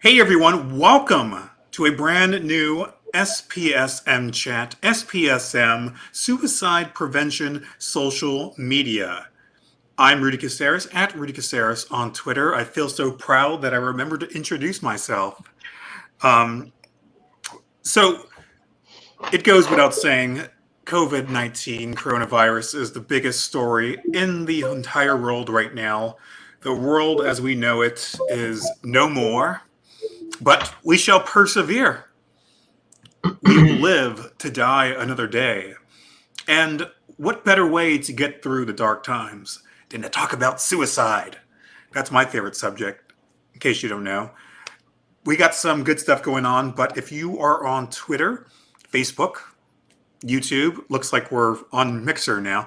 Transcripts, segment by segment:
Hey everyone, welcome to a brand new SPSM Chat, SPSM Suicide Prevention Social Media. I'm Rudy Caseres at Rudy Caseres on Twitter. I feel so proud that I remembered to introduce myself. Um, so it goes without saying, COVID-19 coronavirus is the biggest story in the entire world right now. The world as we know it is no more, but we shall persevere. We live to die another day. And what better way to get through the dark times than to talk about suicide? That's my favorite subject, in case you don't know. We got some good stuff going on, but if you are on Twitter, Facebook, YouTube, looks like we're on Mixer now.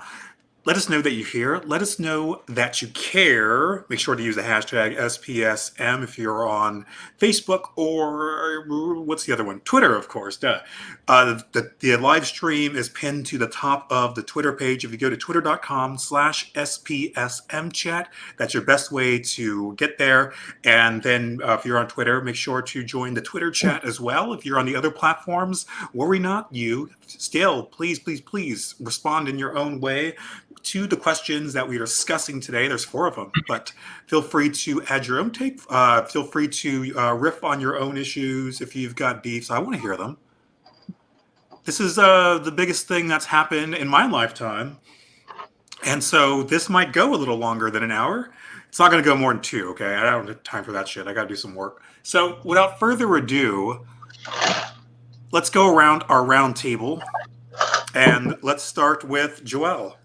Let us know that you're here. Let us know that you care. Make sure to use the hashtag SPSM if you're on Facebook or what's the other one? Twitter, of course. Duh. The live stream is pinned to the top of the Twitter page. If you go to twitter.com/SPSM Chat, that's your best way to get there. And then if you're on Twitter, make sure to join the Twitter chat as well. If you're on the other platforms, worry not, you still, please, please, please respond in your own way to the questions that we are discussing today. There's 4 of them, but feel free to add your own take. Feel free to riff on your own issues if you've got beefs. I want to hear them. This is the biggest thing that's happened in my lifetime. And so this might go a little longer than an hour. It's not going to go more than 2, okay? I don't have time for that shit. I got to do some work. So without further ado, let's go around our round table. And let's start with Joelle.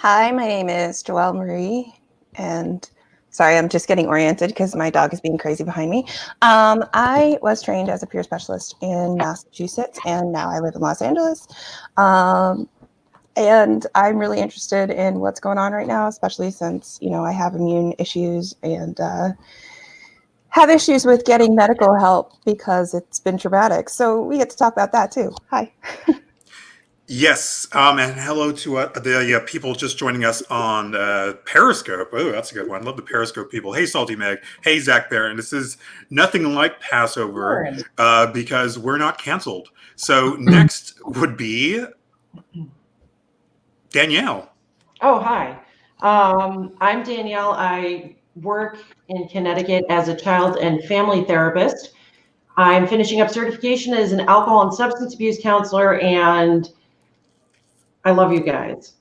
Hi, my name is Joelle Marie, and sorry, I'm just getting oriented because my dog is being crazy behind me. I was trained as a peer specialist in Massachusetts, and now I live in Los Angeles. And I'm really interested in what's going on right now, especially since, I have immune issues and have issues with getting medical help because it's been traumatic. So we get to talk about that too. Hi. Yes, and hello to the people just joining us on Periscope. Oh, that's a good one. Love the Periscope people. Hey, Salty Meg. Hey, Zach Barron. This is nothing like Passover because we're not canceled. So next would be Danielle. Oh, hi. I'm Danielle. I work in Connecticut as a child and family therapist. I'm finishing up certification as an alcohol and substance abuse counselor, and I love you guys.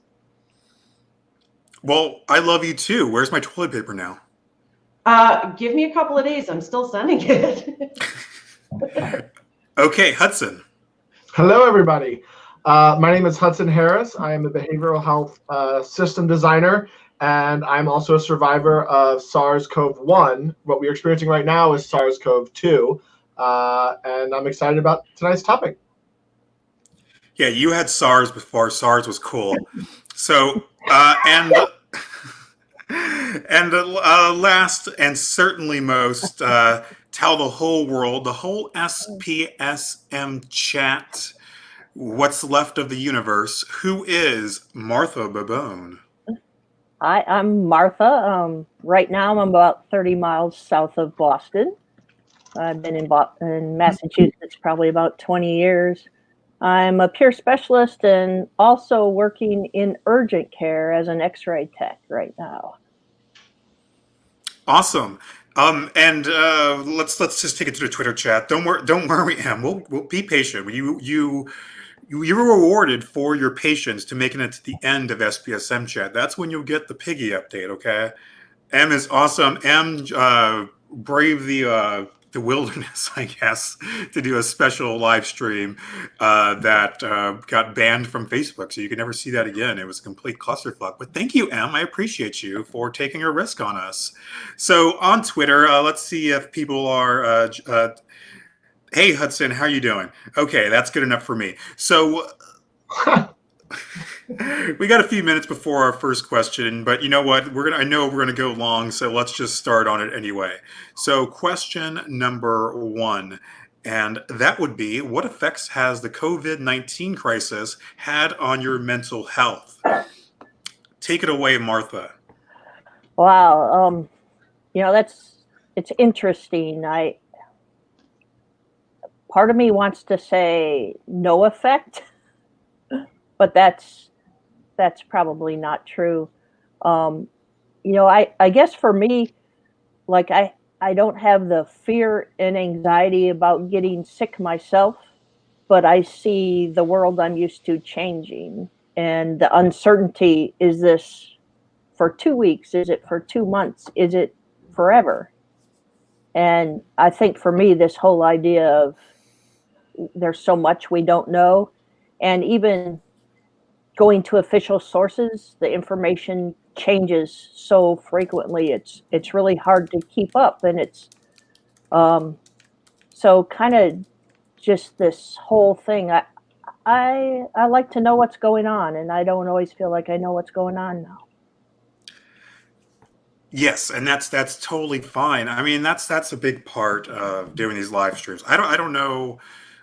Well, I love you too. Where's my toilet paper now? Give me a couple of days. I'm still sending it. Okay, Hudson. Hello, everybody. My name is Hudson Harris. I am a behavioral health system designer, and I'm also a survivor of SARS-CoV-1. What we're experiencing right now is SARS-CoV-2, and I'm excited about tonight's topic. Yeah, you had SARS before SARS was cool. So, and last and certainly most, tell the whole world, the whole SPSM chat, what's left of the universe. Who is Martha Babone? Hi, I'm Martha. Right now, I'm about 30 miles south of Boston. I've been in Massachusetts probably about 20 years. I'm a peer specialist and also working in urgent care as an X-ray tech right now. Awesome. And let's just take it to the Twitter chat. Don't worry, Em. We'll be patient. You were rewarded for your patience to making it to the end of SPSM chat. That's when you'll get the piggy update. Okay. Em is awesome. Em braved the wilderness, I guess, to do a special live stream that got banned from Facebook. So you can never see that again. It was a complete clusterfuck. But thank you, Em. I appreciate you for taking a risk on us. So on Twitter, let's see if people are... hey, Hudson, how are you doing? Okay, that's good enough for me. So... we got a few minutes before our first question, but you know what? I know we're gonna go long, so let's just start on it anyway. So, question number 1, and that would be: what effects has the COVID-19 crisis had on your mental health? Take it away, Martha. Wow, it's interesting. part of me wants to say no effect, but that's probably not true. I guess for me, like I don't have the fear and anxiety about getting sick myself, but I see the world I'm used to changing, and the uncertainty. Is this for 2 weeks? Is it for 2 months? Is it forever? And I think for me, this whole idea of there's so much we don't know, and even going to official sources, the information changes so frequently. It's really hard to keep up, and it's so kind of just this whole thing. I like to know what's going on, and I don't always feel like I know what's going on now. Yes, and that's totally fine. I mean, that's a big part of doing these live streams. I don't know.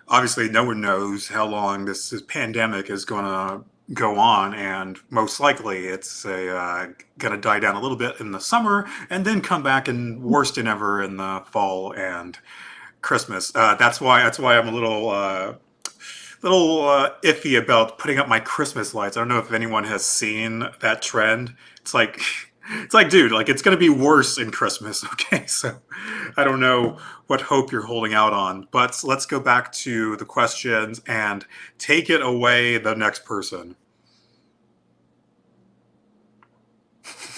Obviously, no one knows how long this pandemic is going to go on, and most likely it's going to die down a little bit in the summer and then come back and worse than ever in the fall and Christmas. That's why I'm a little iffy about putting up my Christmas lights. I don't know if anyone has seen that trend. It's like, dude, like it's going to be worse in Christmas. Okay. So I don't know what hope you're holding out on, but let's go back to the questions and take it away, the next person.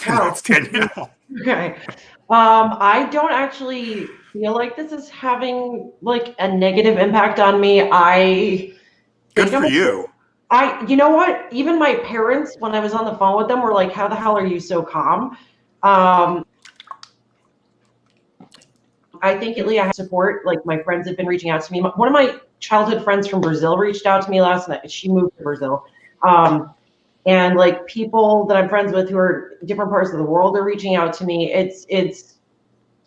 Wow. That's Danielle. Okay. I don't actually feel like this is having like a negative impact on me. Good for you. You know what? Even my parents, when I was on the phone with them, were like, "How the hell are you so calm?" I think lately I have support. Like my friends have been reaching out to me. One of my childhood friends from Brazil reached out to me last night. She moved to Brazil. And like people that I'm friends with who are different parts of the world are reaching out to me. It's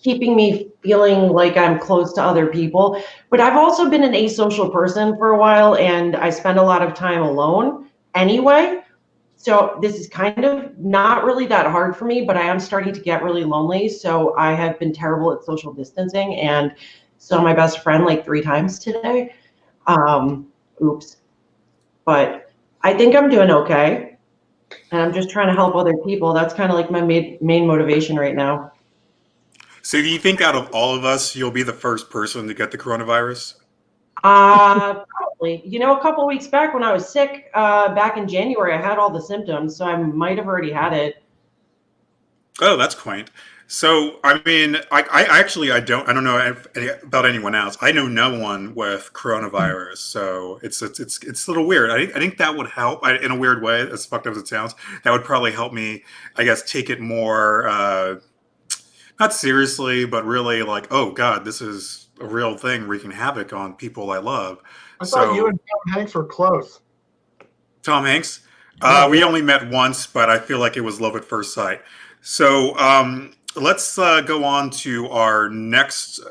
keeping me feeling like I'm close to other people. But I've also been an asocial person for a while, and I spend a lot of time alone anyway. So this is kind of not really that hard for me, but I am starting to get really lonely. So I have been terrible at social distancing, and saw my best friend like 3 times today. Oops. But I think I'm doing okay. And I'm just trying to help other people. That's kind of like my main motivation right now. So do you think out of all of us, you'll be the first person to get the coronavirus? Probably. You know, a couple of weeks back when I was sick, back in January, I had all the symptoms, so I might have already had it. Oh, that's quaint. So, I mean, I don't know about anyone else. I know no one with coronavirus, so it's a little weird. I think that would help in a weird way, as fucked up as it sounds. That would probably help me, I guess, take it more not seriously, but really like, oh God, this is a real thing wreaking havoc on people I love. I thought you and Tom Hanks were close. Tom Hanks, Yeah. we only met once, but I feel like it was love at first sight. So let's go on to our next.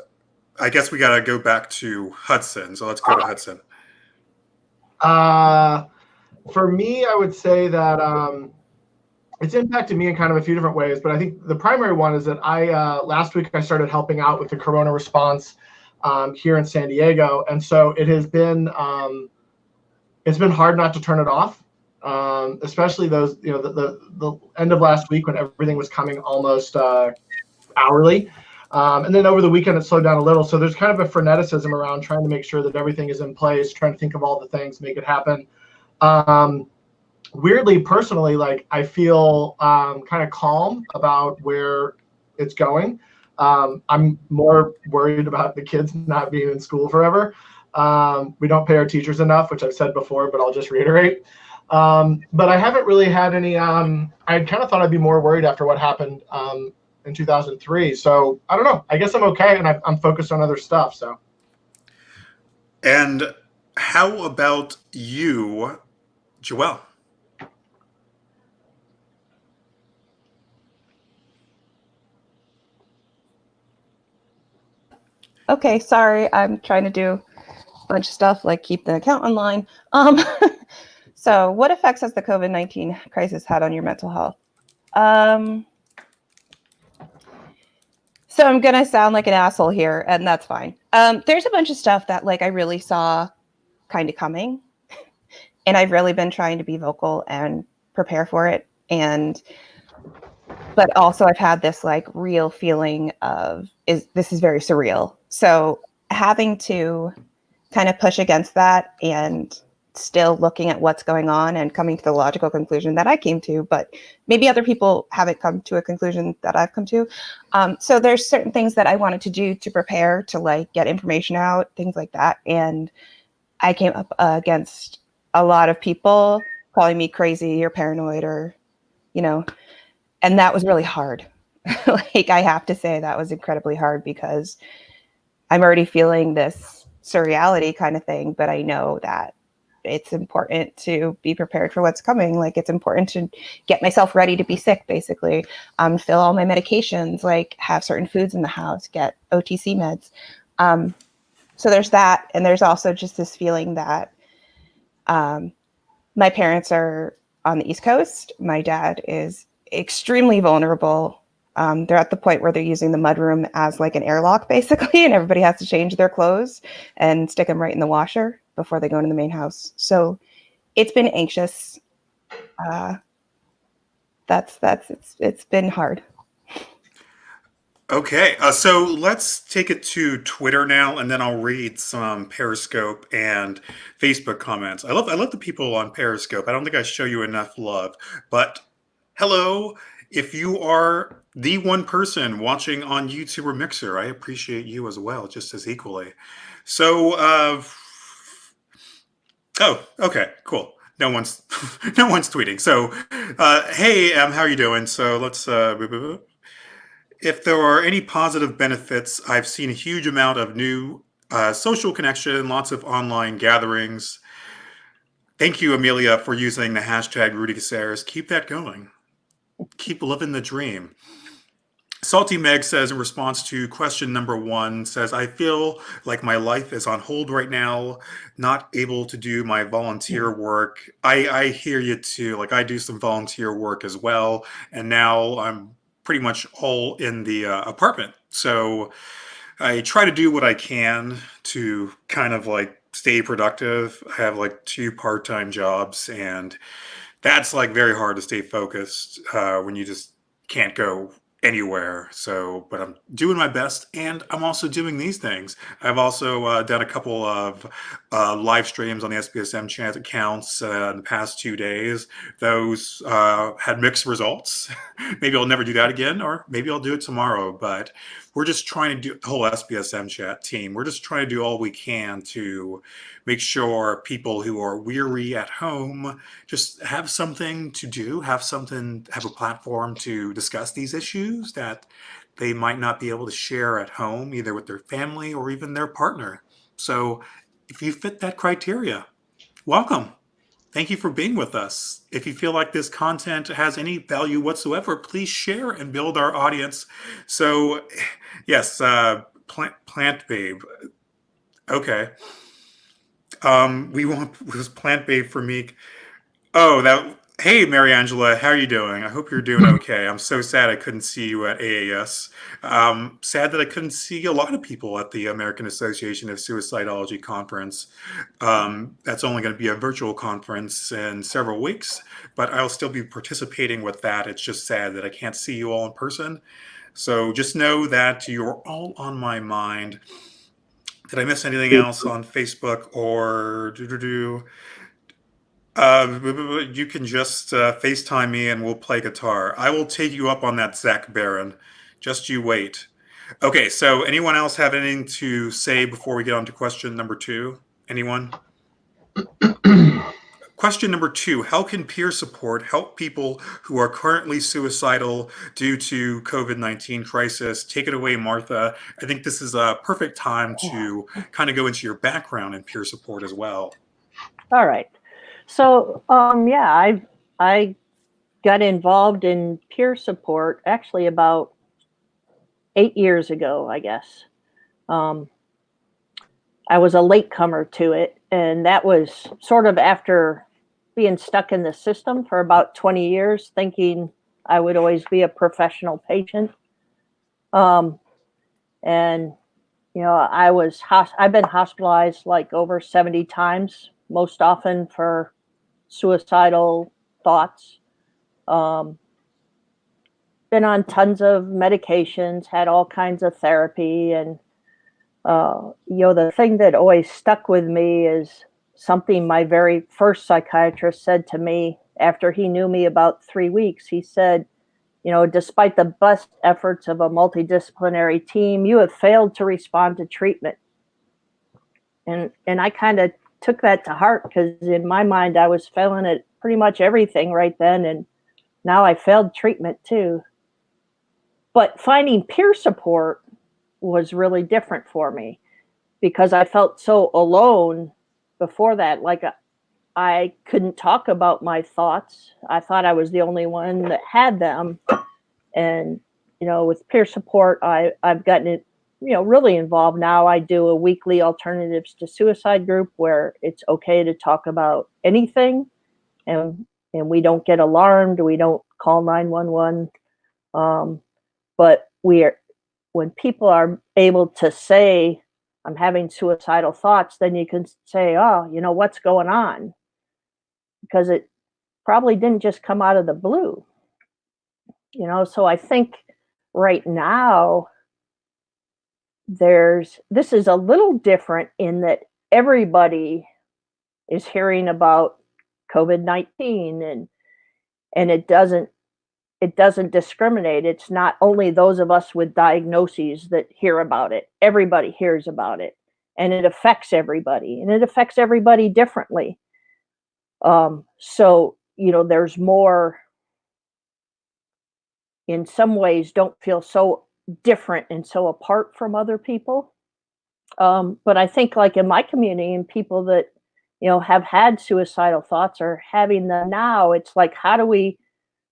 I guess we got to go back to Hudson. So let's go to Hudson. For me, I would say that it's impacted me in kind of a few different ways, but I think the primary one is that last week I started helping out with the corona response here in San Diego, and so it has been it's been hard not to turn it off, especially those the end of last week when everything was coming almost hourly, and then over the weekend it slowed down a little. So there's kind of a freneticism around trying to make sure that everything is in place, trying to think of all the things, make it happen. Weirdly, personally, like I feel kind of calm about where it's going. I'm more worried about the kids not being in school forever. We don't pay our teachers enough, which I've said before, but I'll just reiterate. But I haven't really had any. I kind of thought I'd be more worried after what happened in 2003. So I don't know. I guess I'm okay, and I'm focused on other stuff. So. And how about you, Joelle? Okay, sorry, I'm trying to do a bunch of stuff like keep the account online. So what effects has the COVID-19 crisis had on your mental health? So I'm gonna sound like an asshole here, and that's fine. There's a bunch of stuff that like I really saw kind of coming, and I've really been trying to be vocal and prepare for it. But also I've had this like real feeling of this is very surreal. So having to kind of push against that and still looking at what's going on and coming to the logical conclusion that I came to, but maybe other people haven't come to a conclusion that I've come to. So there's certain things that I wanted to do to prepare to like get information out, things like that. And I came up against a lot of people calling me crazy or paranoid or, you know, and that was really hard. Like I have to say that was incredibly hard because I'm already feeling this surreality kind of thing, but I know that it's important to be prepared for what's coming. Like it's important to get myself ready to be sick, basically. Fill all my medications, like have certain foods in the house, get OTC meds. So there's that. And there's also just this feeling that my parents are on the East Coast. My dad is extremely vulnerable. They're at the point where they're using the mudroom as like an airlock, basically, and everybody has to change their clothes and stick them right in the washer before they go into the main house. So it's been anxious. It's been hard. Okay, so let's take it to Twitter now, and then I'll read some Periscope and Facebook comments. I love the people on Periscope. I don't think I show you enough love, but hello, if you are the one person watching on YouTube or Mixer, I appreciate you as well, just as equally. So, oh, okay, cool. No one's no one's tweeting. So, hey, how are you doing? So let's. If there are any positive benefits, I've seen a huge amount of new social connection, lots of online gatherings. Thank you, Amelia, for using the hashtag Rudy Caseres. Keep that going. Keep living the dream. Salty Meg says in response to question number 1, says, I feel like my life is on hold right now, not able to do my volunteer work. I hear you too. Like I do some volunteer work as well. And now I'm pretty much all in the apartment. So I try to do what I can to kind of like stay productive. I have like 2 part-time jobs, and that's like very hard to stay focused when you just can't go anywhere. So, but I'm doing my best, and I'm also doing these things. I've also done a couple of live streams on the SPSM Chat accounts in the past 2 days. Those had mixed results. Maybe I'll never do that again, or maybe I'll do it tomorrow. But we're just trying to do, the whole SPSM Chat team, we're just trying to do all we can to make sure people who are weary at home just have something to do, have a platform to discuss these issues that they might not be able to share at home, either with their family or even their partner. So if you fit that criteria, welcome. Thank you for being with us. If you feel like this content has any value whatsoever, please share and build our audience. So yes, Plant Babe. Okay. We want was Plant Babe for me. Oh, that. Hey, Mary Angela, how are you doing? I hope you're doing okay. I'm so sad I couldn't see you at AAS. Sad that I couldn't see a lot of people at the American Association of Suicidology conference. That's only going to be a virtual conference in several weeks, but I'll still be participating with that. It's just sad that I can't see you all in person. So just know that you're all on my mind. Did I miss anything else on Facebook or you can just FaceTime me and we'll play guitar. I will take you up on that, Zach Barron. Just you wait. Okay, so anyone else have anything to say before we get on to question number 2? Anyone? Question number 2, how can peer support help people who are currently suicidal due to COVID-19 crisis? Take it away, Martha. I think this is a perfect time to kind of go into your background in peer support as well. All right. So, yeah, I got involved in peer support actually about 8 years ago, I guess. I was a latecomer to it, and that was sort of after being stuck in the system for about 20 years, thinking I would always be a professional patient. And I've been hospitalized like over 70 times, most often for suicidal thoughts. Been on tons of medications, had all kinds of therapy, and the thing that always stuck with me is something my very first psychiatrist said to me after he knew me about 3 weeks. He said, despite the best efforts of a multidisciplinary team, you have failed to respond to treatment. And I kind of took that to heart, because in my mind, I was failing at pretty much everything right then. And now I failed treatment too. But finding peer support was really different for me, because I felt so alone before that. Like I couldn't talk about my thoughts. I thought I was the only one that had them. And, with peer support, I've gotten it, really involved now. I do a weekly Alternatives to Suicide group where it's okay to talk about anything, and we don't get alarmed. We don't call 911. But when people are able to say, I'm having suicidal thoughts, then you can say, oh, what's going on? Because it probably didn't just come out of the blue. So I think right now this is a little different in that everybody is hearing about COVID-19, and it doesn't discriminate. It's not only those of us with diagnoses that hear about it. Everybody hears about it, and it affects everybody, and it affects everybody differently. So, there's more, in some ways, don't feel so different and so apart from other people. But I think, like in my community, and people that, have had suicidal thoughts or having them now, it's like, how do we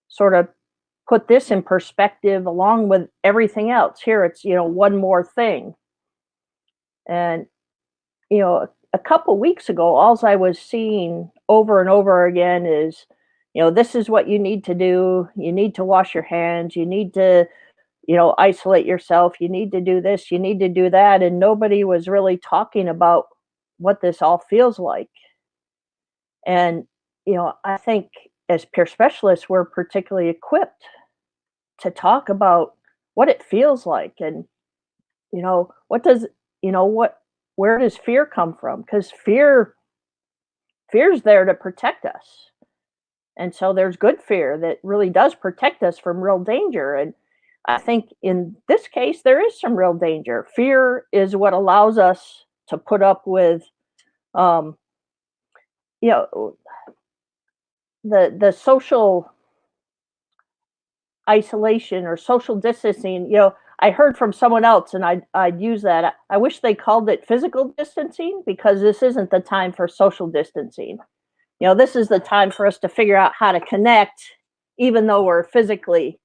sort of put this in perspective along with everything else? Here it's, one more thing. And, a couple weeks ago, all I was seeing over and over again is, this is what you need to do. You need to wash your hands. You need to, isolate yourself. You need to do this. You need to do that. And nobody was really talking about what this all feels like. And, I think as peer specialists, we're particularly equipped to talk about what it feels like, and where does fear come from? Because fear's there to protect us, and so there's good fear that really does protect us from real danger. And I think in this case there is some real danger. Fear is what allows us to put up with you know the social isolation or social distancing. I heard from someone else, and I'd use that. I wish they called it physical distancing, because this isn't the time for social distancing. This is the time for us to figure out how to connect, even though we're physically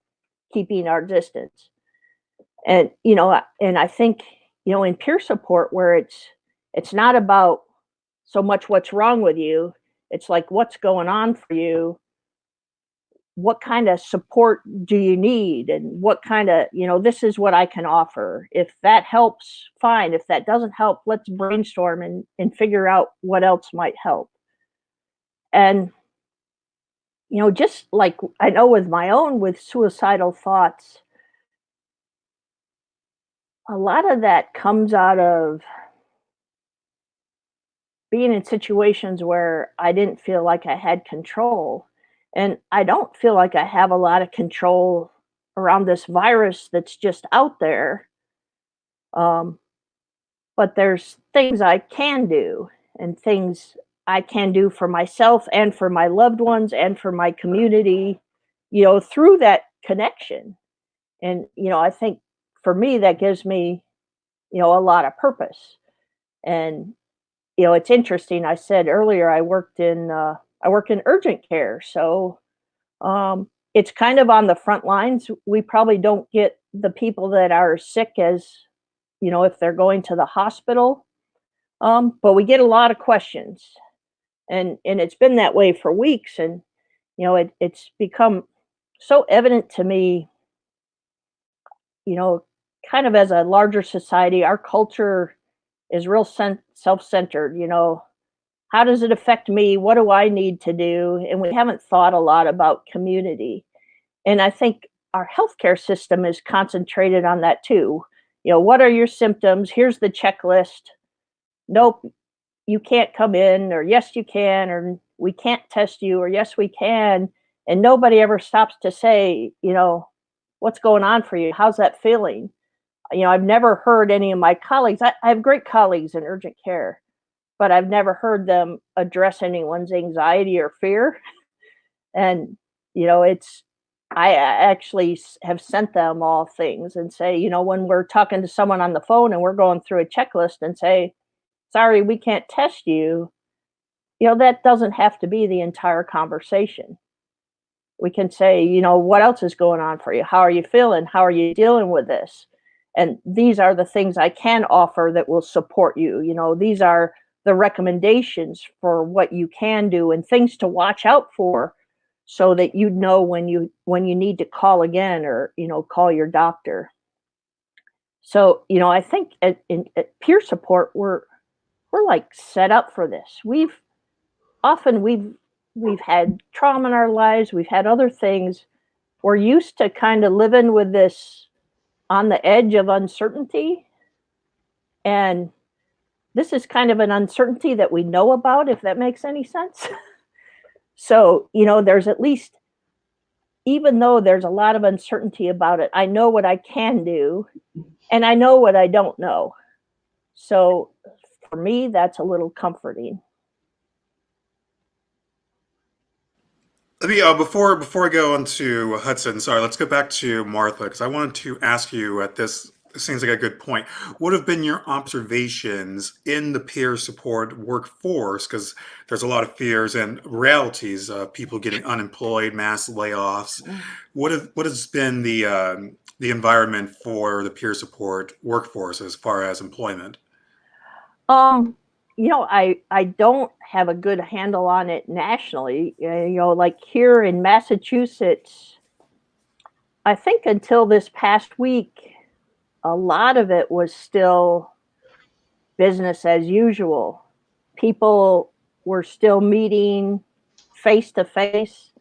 keeping our distance. And I think in peer support, where it's not about so much what's wrong with you, it's like, what's going on for you, what kind of support do you need, and what kind of, this is what I can offer. If that helps, fine. If that doesn't help, let's brainstorm and figure out what else might help. And just like I know with suicidal thoughts, a lot of that comes out of being in situations where I didn't feel like I had control. And I don't feel like I have a lot of control around this virus that's just out there. But there's things I can do, and things I can do for myself and for my loved ones and for my community, through that connection. And, I think for me, that gives me, a lot of purpose. And, it's interesting. I said earlier, I work in urgent care. So it's kind of on the front lines. We probably don't get the people that are sick as, if they're going to the hospital. But we get a lot of questions, and it's been that way for weeks. And, it's become so evident to me, kind of as a larger society, our culture is real self-centered. How does it affect me? What do I need to do? And we haven't thought a lot about community. And I think our healthcare system is concentrated on that too. What are your symptoms? Here's the checklist. Nope, you can't come in, or yes, you can, or we can't test you, or yes, we can. And nobody ever stops to say, what's going on for you? How's that feeling? I've never heard any of my colleagues. I have great colleagues in urgent care, but I've never heard them address anyone's anxiety or fear. And, I actually have sent them all things and say, when we're talking to someone on the phone and we're going through a checklist and say, sorry, we can't test you, that doesn't have to be the entire conversation. We can say, what else is going on for you? How are you feeling? How are you dealing with this? And these are the things I can offer that will support you. These are the recommendations for what you can do and things to watch out for, so that when you need to call again, or call your doctor. So I think at peer support, we're like set up for this. We've had trauma in our lives. We've had other things. We're used to kind of living with this on the edge of uncertainty. And this is kind of an uncertainty that we know about, if that makes any sense. So, there's at least, even though there's a lot of uncertainty about it, I know what I can do, and I know what I don't know. So for me, that's a little comforting. Let me before I go on to Hudson, sorry, let's go back to Martha, because I wanted to ask you at this. This seems like a good point. What have been your observations in the peer support workforce? Because there's a lot of fears and realities of people getting unemployed, mass layoffs. What has been the environment for the peer support workforce as far as employment? I don't have a good handle on it nationally. Like here in Massachusetts, I think until this past week, a lot of it was still business as usual. People were still meeting face to face.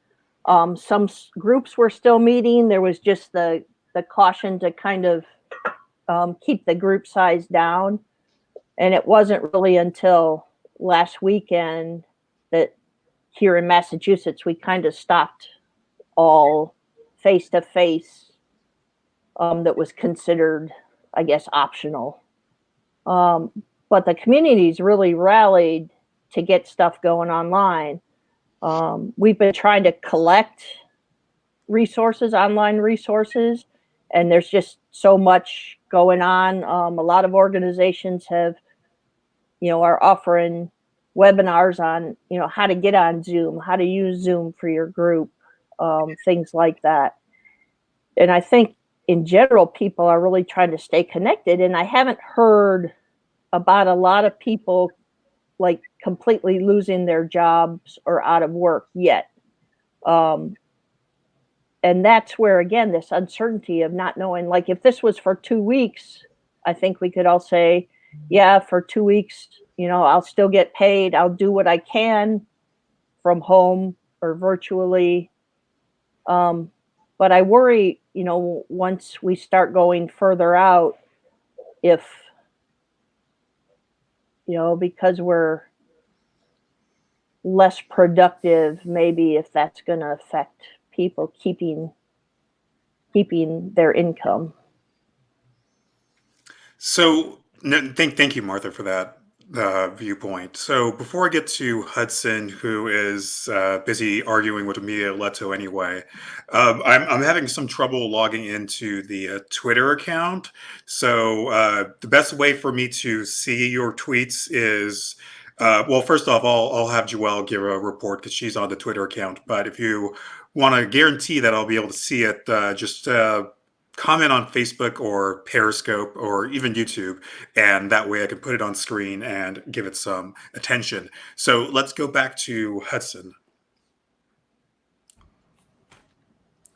Some groups were still meeting. There was just the caution to kind of keep the group size down. And it wasn't really until last weekend that here in Massachusetts, we kind of stopped all face to face that was considered, I guess, optional. But the community's really rallied to get stuff going online. We've been trying to collect resources, online resources, and there's just so much going on. A lot of organizations are offering webinars on, how to get on Zoom, how to use Zoom for your group, things like that. And I think in general, people are really trying to stay connected. And I haven't heard about a lot of people like completely losing their jobs or out of work yet. And that's where, again, this uncertainty of not knowing, like if this was for 2 weeks, I think we could all say, yeah, for 2 weeks, I'll still get paid. I'll do what I can from home or virtually. But I worry, once we start going further out, if, because we're less productive, maybe if that's going to affect people keeping their income. So thank you, Martha, for that viewpoint. So before I get to Hudson, who is busy arguing with Amelia Leto anyway, I'm having some trouble logging into the Twitter account. So the best way for me to see your tweets is, well, first off, I'll have Joelle give a report because she's on the Twitter account. But if you want to guarantee that I'll be able to see it, just comment on Facebook or Periscope or even YouTube, and that way I can put it on screen and give it some attention. So let's go back to Hudson.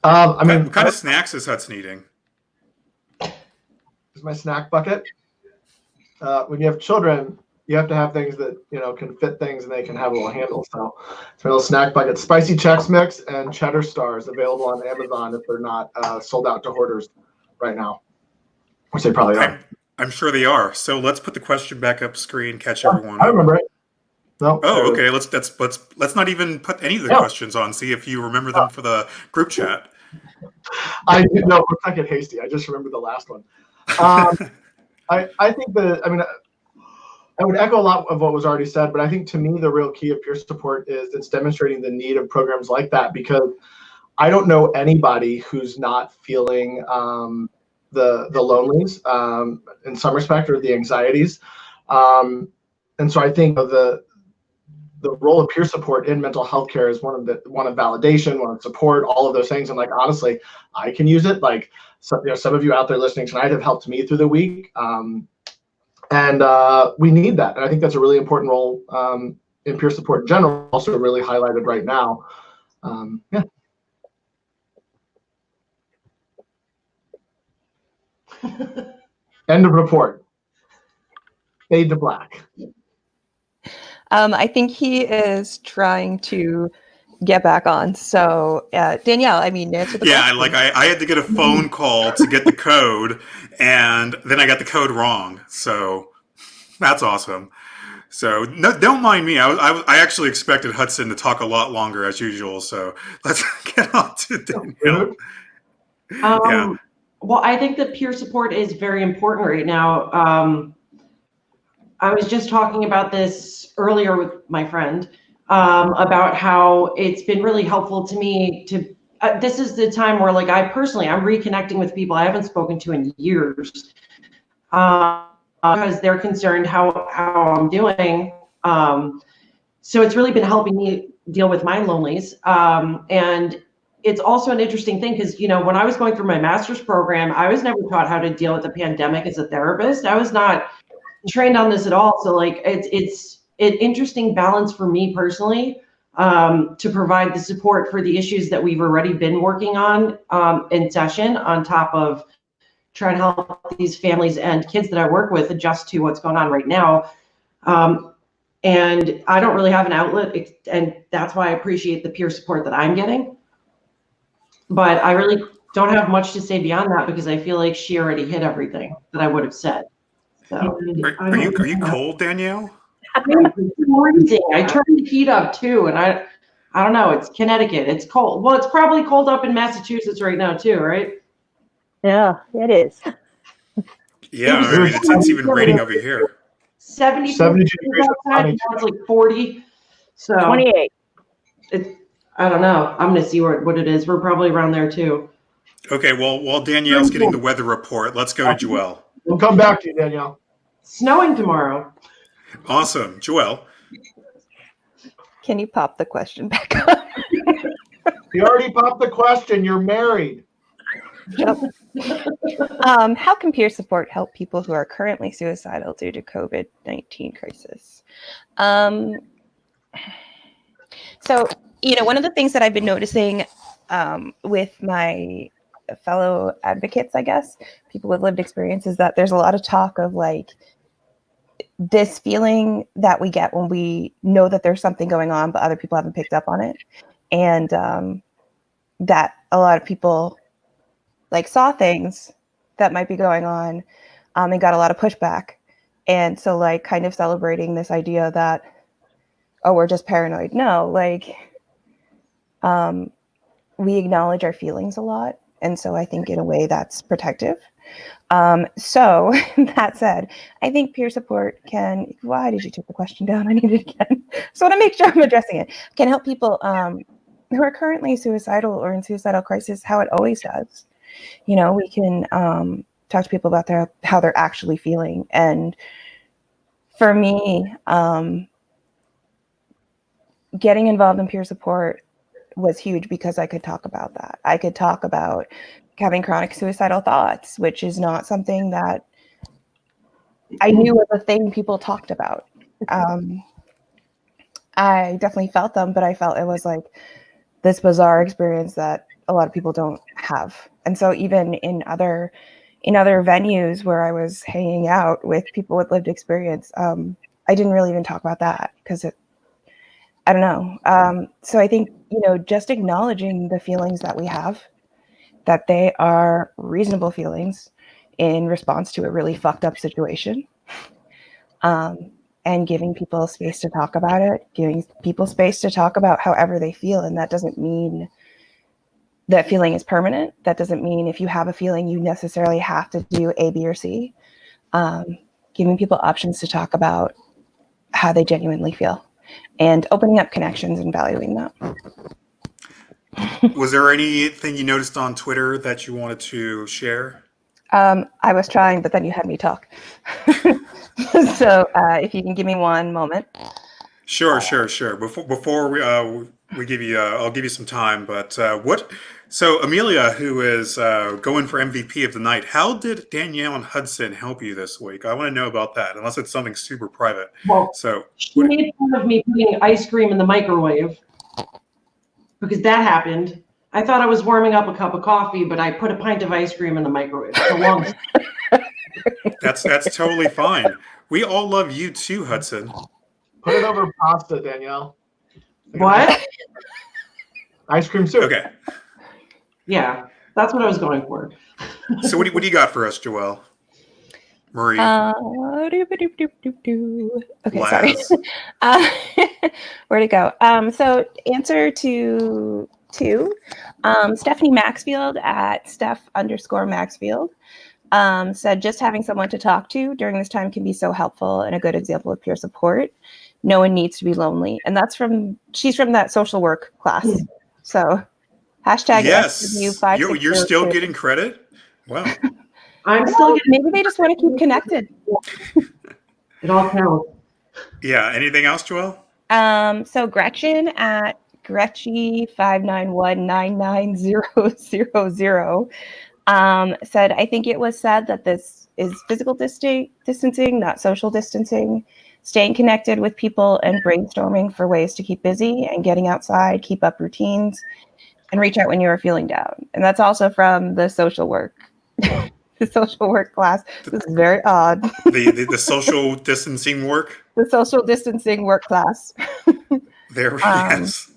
What kind of snacks is Hudson eating? my snack bucket. When you have children, you have to have things that, you know, can fit things and they can have a little handle. So it's my little snack bucket. Spicy Chex Mix and Cheddar Stars available on Amazon if they're not sold out to hoarders right now, which they probably are. I'm sure they are. So let's put the question back up screen, catch everyone I up. remember it. No, Oh, okay. Let's not even put any of the questions on. See if you remember them for the group chat. I did know. Let's not get hasty. I just remembered the last one. I think I would echo a lot of what was already said, but I think to me the real key of peer support is it's demonstrating the need of programs like that, because I don't know anybody who's not feeling the lonelies in some respect, or the anxieties, and so I think the role of peer support in mental health care is one of validation, one of support, all of those things. And like, honestly, I can use it. Like, some of you out there listening tonight have helped me through the week. And we need that. And I think that's a really important role in peer support in general, also really highlighted right now. Yeah. End of report. Fade to black. I think he is trying to get back on. So Danielle, I mean, answer the question. Like I had to get a phone call to get the code, and then I got the code wrong. So that's awesome. So no, don't mind me. I actually expected Hudson to talk a lot longer as usual. So let's get on to Danielle. Well, I think that peer support is very important right now. I was just talking about this earlier with my friend about how it's been really helpful to me to, this is the time where like I'm reconnecting with people I haven't spoken to in years because they're concerned how I'm doing. So it's really been helping me deal with my lonelies. And it's also an interesting thing because, you know, when I was going through my master's program, I was never taught how to deal with the pandemic as a therapist. I was not trained on this at all. So like it's an interesting balance for me personally to provide the support for the issues that we've already been working on in session, on top of trying to help these families and kids that I work with adjust to what's going on right now. And I don't really have an outlet, and that's why I appreciate the peer support that I'm getting. But I really don't have much to say beyond that because I feel like she already hit everything that I would have said. So, are you cold, Danielle? I'm freezing. I turned the heat up too, and I don't know. It's Connecticut. It's cold. Well, it's probably cold up in Massachusetts right now too, right? Yeah, it is. Yeah, I mean, it's even raining over here. 72 degrees outside. Now it's like 40. So 28. I don't know. I'm gonna see what it is. We're probably around there too. Okay, well, while Danielle's getting the weather report, let's go to Joelle. We'll come back to you, Danielle. Snowing tomorrow. Awesome. Joelle. Can you pop the question back up? You already popped the question. You're married. Yep. How can peer support help people who are currently suicidal due to COVID-19 crisis? So, you know, one of the things that I've been noticing with my fellow advocates, I guess, people with lived experience, is that there's a lot of talk of like this feeling that we get when we know that there's something going on, but other people haven't picked up on it. And that a lot of people like saw things that might be going on and got a lot of pushback. And so like kind of celebrating this idea that, oh, we're just paranoid. No, like we acknowledge our feelings a lot. And so I think in a way that's protective. So that said, I think peer support why did you take the question down? I need it again. So I want to make sure I'm addressing it. Can help people who are currently suicidal or in suicidal crisis, how it always does. You know, we can talk to people about how they're actually feeling. And for me, getting involved in peer support was huge because I could talk about that. I could talk about having chronic suicidal thoughts, which is not something that I knew was a thing people talked about. I definitely felt them, but I felt it was like this bizarre experience that a lot of people don't have. And so even in other in other venues where I was hanging out with people with lived experience, I didn't really even talk about that because I don't know. So I think, just acknowledging the feelings that we have, that they are reasonable feelings in response to a really fucked up situation. And giving people space to talk about it, giving people space to talk about however they feel. And that doesn't mean that feeling is permanent. That doesn't mean if you have a feeling, you necessarily have to do A, B, or C. Giving people options to talk about how they genuinely feel and opening up connections and valuing that. Was there anything you noticed on Twitter that you wanted to share? I was trying, but then you had me talk. So if you can give me one moment. Sure. Before we give you, I'll give you some time. But So Amelia, who is going for MVP of the night, how did Danielle and Hudson help you this week? I want to know about that, unless it's something super private. Well, she made fun of me putting ice cream in the microwave because that happened. I thought I was warming up a cup of coffee, but I put a pint of ice cream in the microwave. So long. That's totally fine. We all love you too, Hudson. Put it over pasta, Danielle. What? Ice cream soup. Okay. Yeah, that's what I was going for. So what do you got for us, Joelle Marie? Okay, sorry. Where'd it go? So answer to two. Stephanie Maxfield at Steph_Maxfield said, just having someone to talk to during this time can be so helpful and a good example of peer support. No one needs to be lonely. And she's from that social work class. So hashtag yes, SW560. you're still getting credit? Wow. I'm still getting. Maybe they just want to keep connected. It all counts. Yeah. Anything else, Joelle? So Gretchen at Gretchy5919900 said, I think it was said that this is physical distancing, not social distancing, staying connected with people and brainstorming for ways to keep busy and getting outside, keep up routines, and reach out when you are feeling down. And that's also from the social work. The social work class. This is very odd. The social distancing work? The social distancing work class. Yes.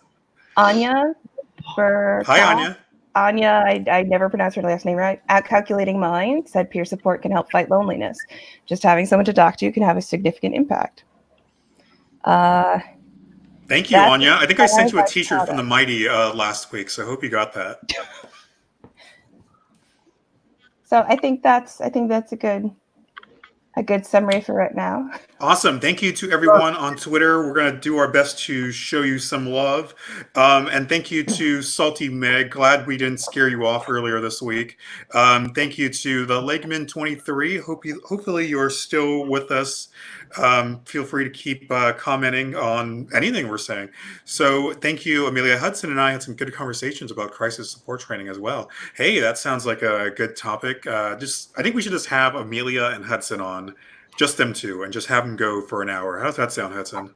Anya. Hi, Anya. Anya, I never pronounced her last name right. At Calculating Mind said peer support can help fight loneliness. Just having someone to talk to can have a significant impact. Thank you, Anya. I think I sent you a t-shirt from the Mighty last week, so I hope you got that. So I think that's a good summary for right now. Awesome. Thank you to everyone on Twitter. We're going to do our best to show you some love. And thank you to Salty Meg. Glad we didn't scare you off earlier this week. Thank you to the Legman23. Hopefully you're still with us. Feel free to keep commenting on anything we're saying. So thank you. Amelia Hudson and I had some good conversations about crisis support training as well. Hey, that sounds like a good topic. I think we should just have Amelia and Hudson on. Just them two, and just have them go for an hour. How's that sound, Hudson?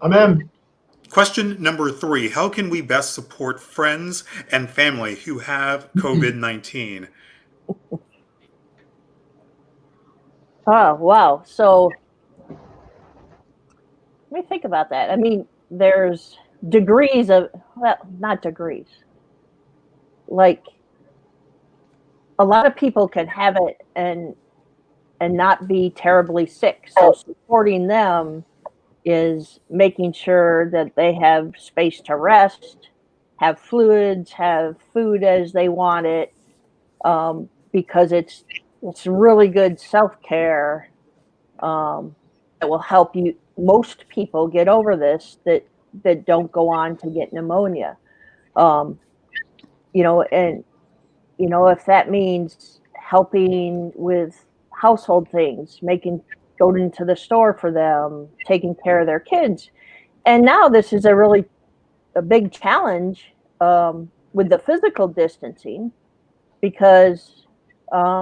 I'm in. Question number 3. How can we best support friends and family who have COVID-19? Oh, wow. So let me think about that. I mean, there's degrees of, well, not degrees. Like, a lot of people can have it and not be terribly sick. So supporting them is making sure that they have space to rest, have fluids, have food as they want it, because it's really good self-care that will help most people get over this that don't go on to get pneumonia. And if that means helping with household things, going to the store for them, taking care of their kids. And now this is a big challenge with the physical distancing, because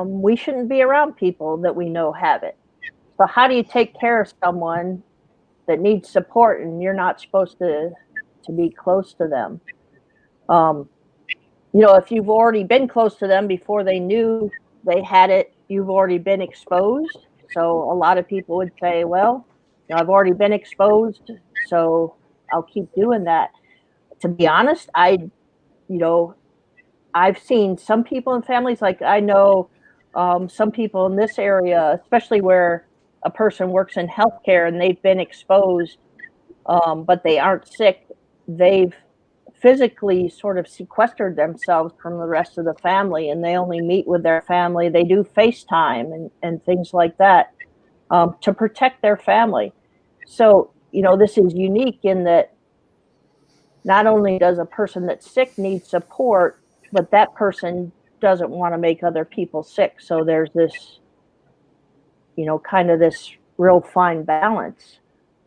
we shouldn't be around people that we know have it. So how do you take care of someone that needs support and you're not supposed to be close to them? if you've already been close to them before they knew they had it, you've already been exposed. So a lot of people would say, well, I've already been exposed, so I'll keep doing that. To be honest, I've seen some people in families, like I know some people in this area, especially where a person works in healthcare and they've been exposed, but they aren't sick. They've physically sort of sequestered themselves from the rest of the family, and they only meet with their family. They do FaceTime and things like that to protect their family. So, this is unique in that not only does a person that's sick need support, but that person doesn't want to make other people sick. So there's this, kind of this real fine balance.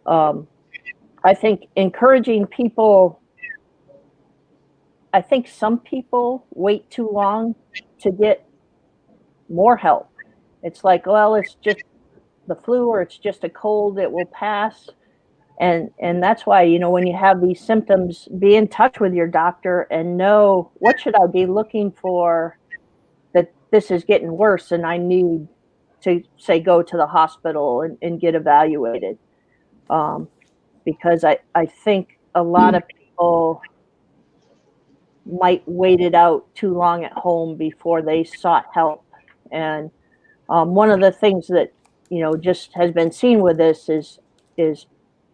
I think encouraging people, I think some people wait too long to get more help. It's like, well, it's just the flu or it's just a cold, it will pass. And that's why, when you have these symptoms, be in touch with your doctor and know, what should I be looking for that this is getting worse and I need to, say, go to the hospital and get evaluated. Because I think a lot of people might wait it out too long at home before they sought help. And one of the things that, just has been seen with this is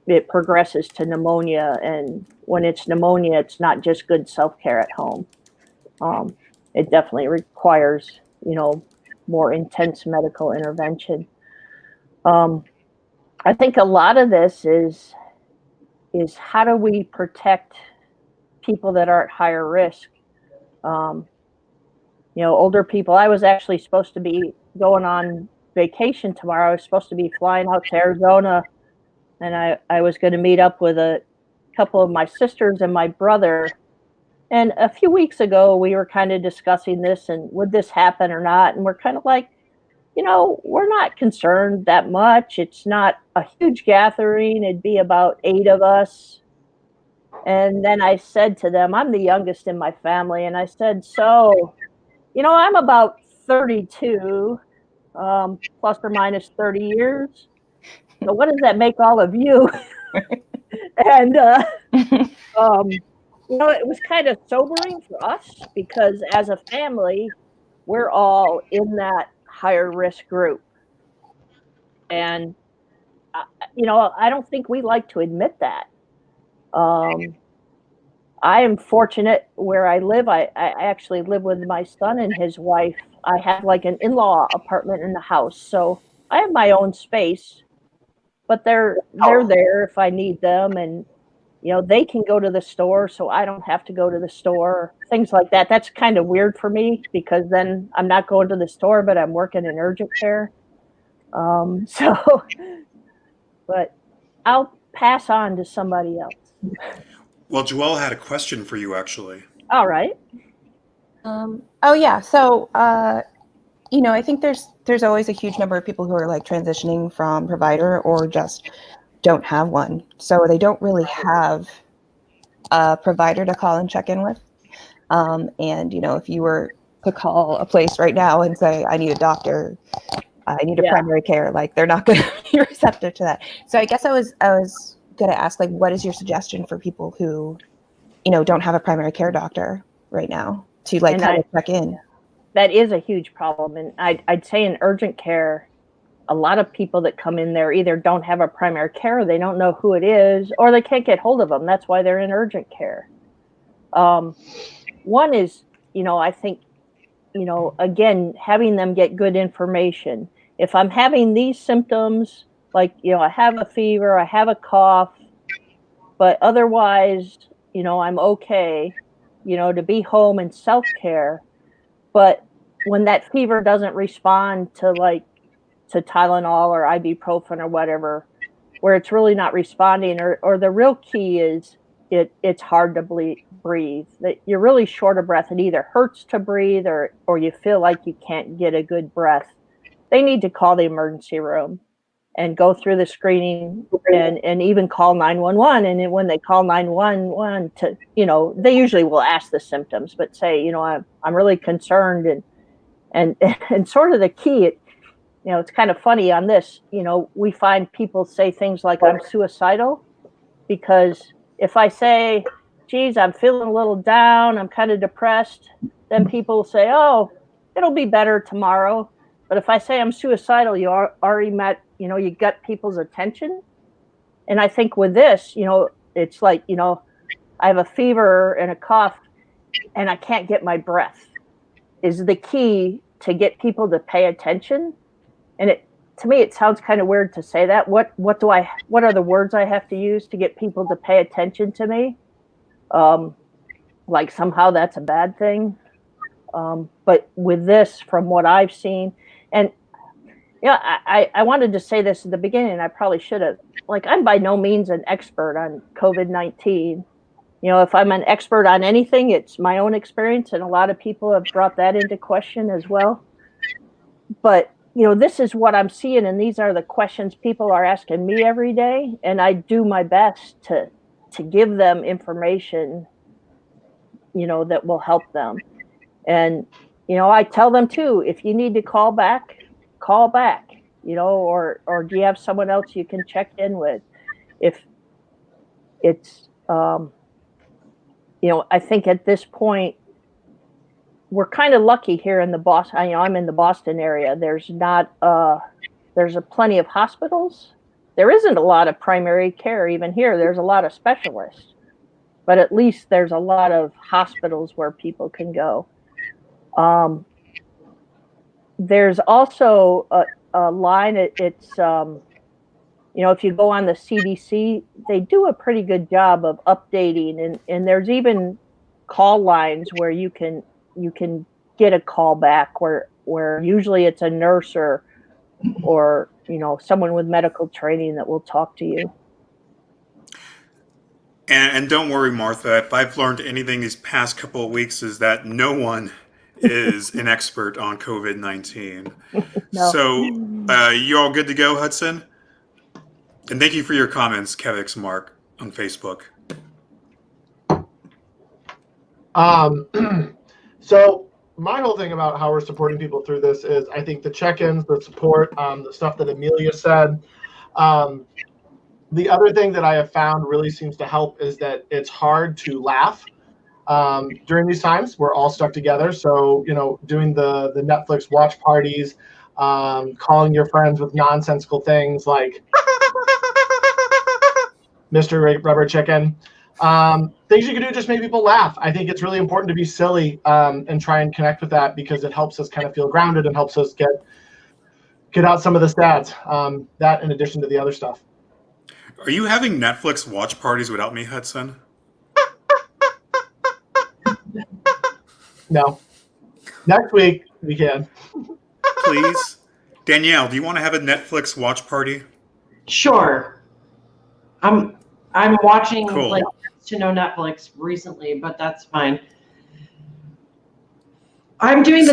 it progresses to pneumonia. And when it's pneumonia, it's not just good self-care at home. It definitely requires, more intense medical intervention. I think a lot of this is how do we protect people that are at higher risk? Older people. I was actually supposed to be going on vacation tomorrow. I was supposed to be flying out to Arizona, and I was going to meet up with a couple of my sisters and my brother. And a few weeks ago, we were kind of discussing this and would this happen or not? And we're kind of like, we're not concerned that much. It's not a huge gathering. It'd be about 8 of us. And then I said to them, I'm the youngest in my family. And I said, so, I'm about 32, plus or minus 30 years. So what does that make all of you? And, it was kind of sobering for us because as a family, we're all in that higher risk group. And, I don't think we like to admit that. I am fortunate where I live. I actually live with my son and his wife. I have like an in-law apartment in the house. So I have my own space, but they're there if I need them. And, they can go to the store, so I don't have to go to the store, things like that. That's kind of weird for me because then I'm not going to the store, but I'm working in urgent care. But I'll pass on to somebody else. Well, Joelle had a question for you, actually. All right. Oh yeah. So, I think there's always a huge number of people who are like transitioning from provider or just don't have one. So they don't really have a provider to call and check in with. And, if you were to call a place right now and say, I need a doctor, I need a primary care, like they're not going to be receptive to that. So I guess I was going to ask, like, what is your suggestion for people who, don't have a primary care doctor right now to like kind of check in? That is a huge problem. And I'd say in urgent care, a lot of people that come in there either don't have a primary care, they don't know who it is, or they can't get hold of them. That's why they're in urgent care. One is, I think, again, having them get good information. If I'm having these symptoms, like, I have a fever, I have a cough, but otherwise, I'm okay, to be home and self-care. But when that fever doesn't respond to Tylenol or ibuprofen or whatever, where it's really not responding, or the real key is it's hard to breathe, that you're really short of breath. It either hurts to breathe or you feel like you can't get a good breath. They need to call the emergency room and go through the screening and even call 911. And then when they call 911 to, they usually will ask the symptoms, but say, I'm really concerned. And sort of the key, it's kind of funny on this, we find people say things like, I'm suicidal, because if I say, geez, I'm feeling a little down, I'm kind of depressed, then people say, oh, it'll be better tomorrow. But if I say I'm suicidal, you already met, you got people's attention. And I think with this, it's like, I have a fever and a cough and I can't get my breath is the key to get people to pay attention. And to me, it sounds kind of weird to say that. What are the words I have to use to get people to pay attention to me? Like somehow that's a bad thing. But with this, from what I've seen, and I wanted to say this at the beginning, I probably should have. Like, I'm by no means an expert on COVID-19. If I'm an expert on anything, it's my own experience, and a lot of people have brought that into question as well. But this is what I'm seeing, and these are the questions people are asking me every day, and I do my best to give them information, that will help them. And, I tell them too, if you need to call back, or do you have someone else you can check in with? If it's, I think at this point, we're kind of lucky here in the Boston. I'm in the Boston area. There's plenty of hospitals. There isn't a lot of primary care even here. There's a lot of specialists, but at least there's a lot of hospitals where people can go. There's also a line. It's if you go on the CDC, they do a pretty good job of updating, and there's even call lines where you can get a call back where usually it's a nurse or someone with medical training that will talk to you. And don't worry, Martha, if I've learned anything these past couple of weeks is that no one is an expert on COVID-19. No. So you all good to go, Hudson? And thank you for your comments, Kevix Mark, on Facebook. So my whole thing about how we're supporting people through this is I think the check-ins, the support, the stuff that Amelia said. The other thing that I have found really seems to help is that it's hard to laugh during these times. We're all stuck together. So, doing the Netflix watch parties, calling your friends with nonsensical things like Mr. Rubber Chicken. Things you can do to just make people laugh. I think it's really important to be silly and try and connect with that because it helps us kind of feel grounded and helps us get out some of the stats. That in addition to the other stuff. Are you having Netflix watch parties without me, Hudson? No. Next week we can. Please. Danielle, do you want to have a Netflix watch party? Sure. I'm watching Cool. to no Netflix recently, but that's fine. I'm doing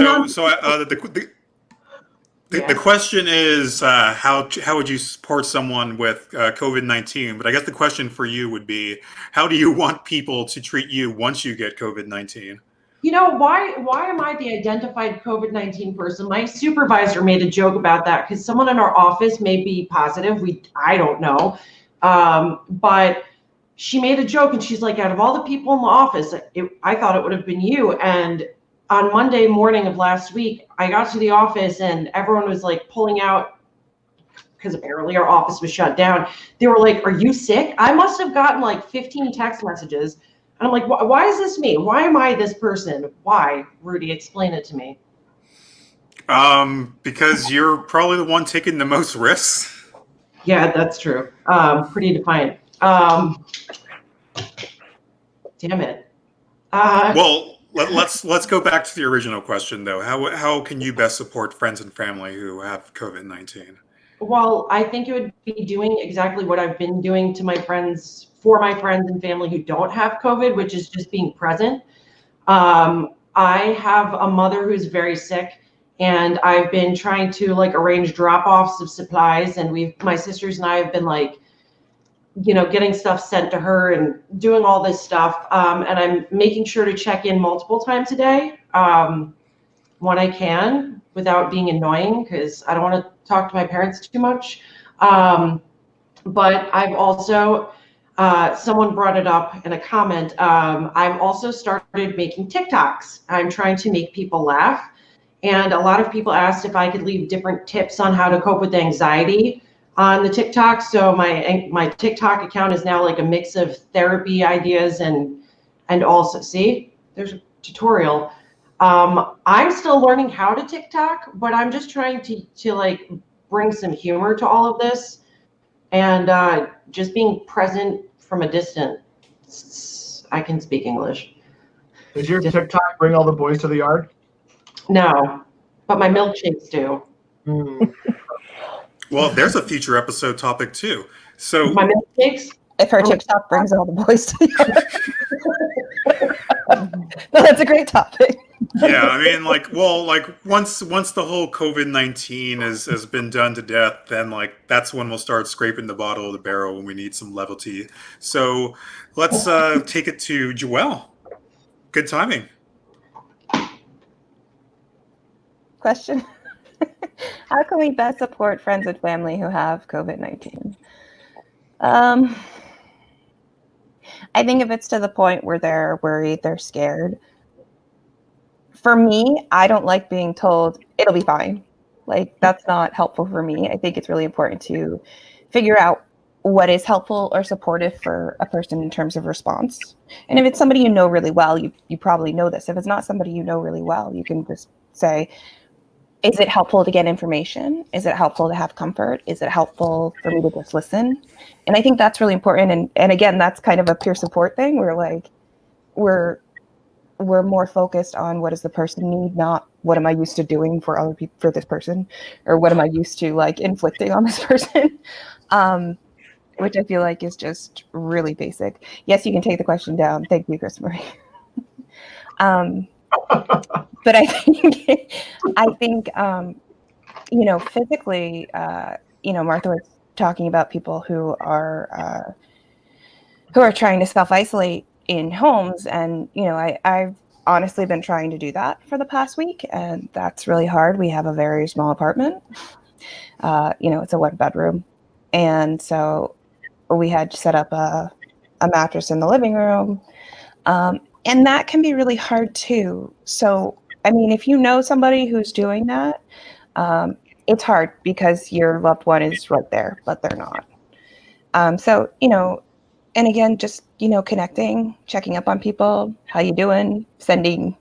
the question is how would you support someone with COVID-19? But I guess the question for you would be, how do you want people to treat you once you get COVID-19? Why am I the identified COVID-19 person? My supervisor made a joke about that because someone in our office may be positive. I don't know. But she made a joke and she's like, out of all the people in the office, I thought it would have been you. And on Monday morning of last week, I got to the office and everyone was like pulling out because apparently our office was shut down. They were like, are you sick? I must have gotten like 15 text messages. And I'm like, why is this me? Why am I this person? Why? Rudy, explain it to me. Because you're probably the one taking the most risks. Yeah, that's true. Pretty defiant. Damn it. Well, let's go back to the original question though. How can you best support friends and family who have COVID-19? Well, I think it would be doing exactly what I've been doing to my friends, for my friends and family who don't have COVID, which is just being present. I have a mother who's very sick, And I've been trying to like arrange drop-offs of supplies, and my sisters and I have been like, getting stuff sent to her and doing all this stuff. And I'm making sure to check in multiple times a day when I can without being annoying, because I don't want to talk to my parents too much. But I've also, someone brought it up in a comment, I've also started making TikToks. I'm trying to make people laugh. And a lot of people asked if I could leave different tips on how to cope with anxiety on the TikTok. So my TikTok account is now like a mix of therapy ideas and also, see, there's a tutorial. I'm still learning how to TikTok, but I'm just trying to like bring some humor to all of this, and just being present from a distance. I can speak English. Does your TikTok bring all the boys to the yard? No, but my milkshakes do. Well, there's a future episode topic too. So My milkshakes? If her TikTok brings all the boys to the yard. No, that's a great topic. yeah, I mean, once the whole COVID-19 has been done to death, then that's when we'll start scraping the bottom of the barrel when we need some levity. So let's take it to Joelle. Good timing. Question. How can we best support friends and family who have COVID-19? I think if it's to the point where they're worried, they're scared. For me, I don't like being told it'll be fine. That's not helpful for me. I think it's really important to figure out what is helpful or supportive for a person in terms of response. And if it's somebody you know really well, you probably know this. If it's not somebody you know really well, you can just say, is it helpful to get information? Is it helpful to have comfort? Is it helpful for me to just listen? And I think that's really important. And again, that's kind of a peer support thing where we're more focused on what does the person need, not what am I used to doing for other people, for this person, or what am I used to inflicting on this person, which I feel like is just really basic. Yes, you can take the question down. Thank you, Chris Marie. But I think, physically, Martha was talking about people who are trying to self-isolate in homes. And, I've honestly been trying to do that for the past week, and that's really hard. We have a very small apartment. It's a 1-bedroom. And so we had set up a mattress in the living room. And that can be really hard too. So, I mean, if you know somebody who's doing that, it's hard because your loved one is right there, but they're not. So, and again, just, connecting, checking up on people, how you doing, sending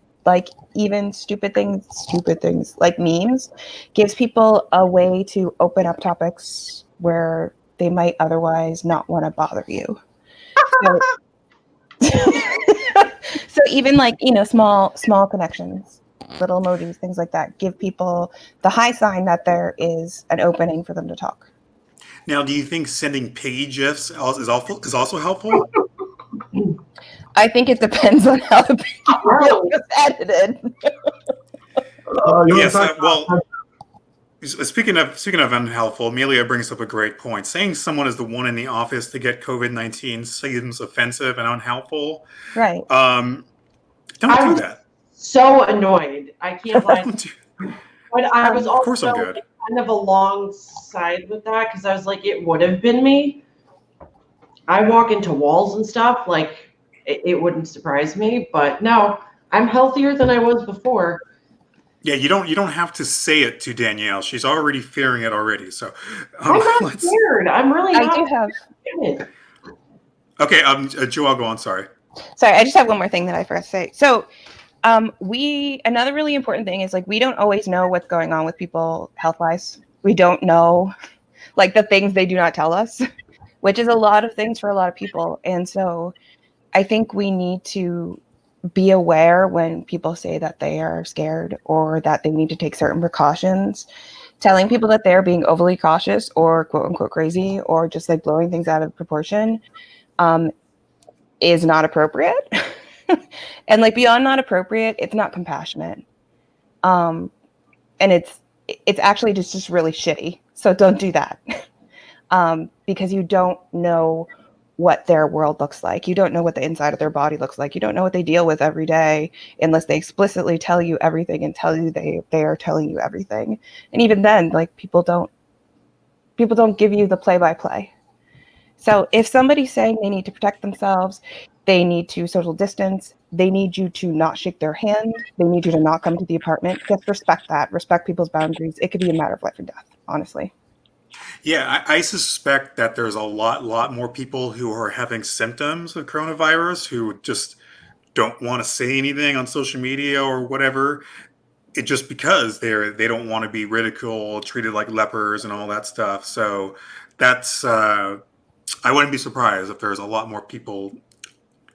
even stupid things like memes, gives people a way to open up topics where they might otherwise not want to bother you. So, so even small connections, little emojis, things like that, give people the high sign that there is an opening for them to talk. Now, do you think sending piggy gifs is also helpful? I think it depends on how the piggy gif is edited. Yes. Speaking of unhelpful, Amelia brings up a great point. Saying someone is the one in the office to get COVID-19 seems offensive and unhelpful. Right. Don't do that. So annoyed. I can't lie. But I was also of course I'm good. Kind of alongside with that because I was like, it would have been me. I walk into walls and stuff, it wouldn't surprise me. But no, I'm healthier than I was before. Yeah, you don't have to say it to Danielle. She's already fearing it already. So I'm not scared. I'm really not. I do have. Scared. Okay, Joelle, go on. Sorry, I just have one more thing that I forgot to say. So, another really important thing is we don't always know what's going on with people health-wise. We don't know the things they do not tell us, which is a lot of things for a lot of people. And so I think we need to be aware when people say that they are scared or that they need to take certain precautions. Telling people that they're being overly cautious or quote unquote crazy or just blowing things out of proportion is not appropriate. And beyond not appropriate, it's not compassionate. and it's actually just really shitty. So don't do that. Because you don't know what their world looks like. You don't know what the inside of their body looks like. You don't know what they deal with every day unless they explicitly tell you everything and tell you they are telling you everything. And even then, like, people don't give you the play-by-play. So if somebody's saying they need to protect themselves, they need to social distance, they need you to not shake their hand, they need you to not come to the apartment, just respect that. Respect people's boundaries. It could be a matter of life or death, honestly. Yeah, I suspect that there's a lot more people who are having symptoms of coronavirus who just don't want to say anything on social media or whatever. It just because they don't want to be ridiculed, treated like lepers, and all that stuff. So that's I wouldn't be surprised if there's a lot more people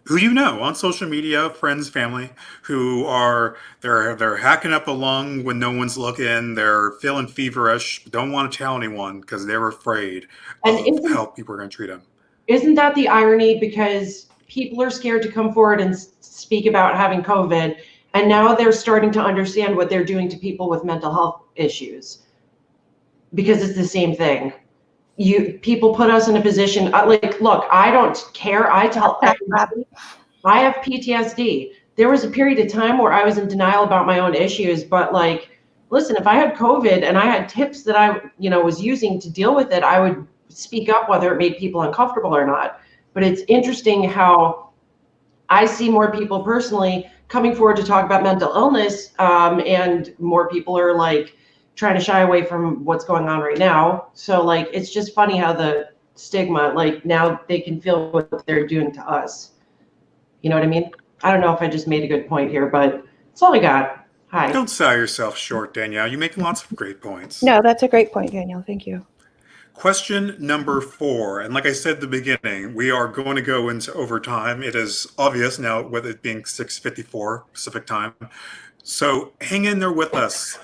who on social media, friends, family, who are they're hacking up a lung when no one's looking. They're feeling feverish, but don't want to tell anyone because they're afraid And of how people are going to treat them. isn't that the irony? Because people are scared to come forward and speak about having COVID, and now they're starting to understand what they're doing to people with mental health issues, because it's the same thing. People put us in a position, like, look, I don't care. I tell everybody I have PTSD. There was a period of time where I was in denial about my own issues, but like, listen, if I had COVID and I had tips that I, was using to deal with it, I would speak up whether it made people uncomfortable or not. But it's interesting how I see more people personally coming forward to talk about mental illness, and more people are like trying to shy away from what's going on right now. So like, it's just funny how the stigma, like, now they can feel what they're doing to us. You know what I mean? I don't know if I just made a good point here, but that's all I got. Hi. Don't sell yourself short, Danielle. You're making lots of great points. No, that's a great point, Danielle. Thank you. Question number 4, and like I said at the beginning, we are going to go into overtime. It is obvious now, with it being 6:54 Pacific time. So hang in there with us.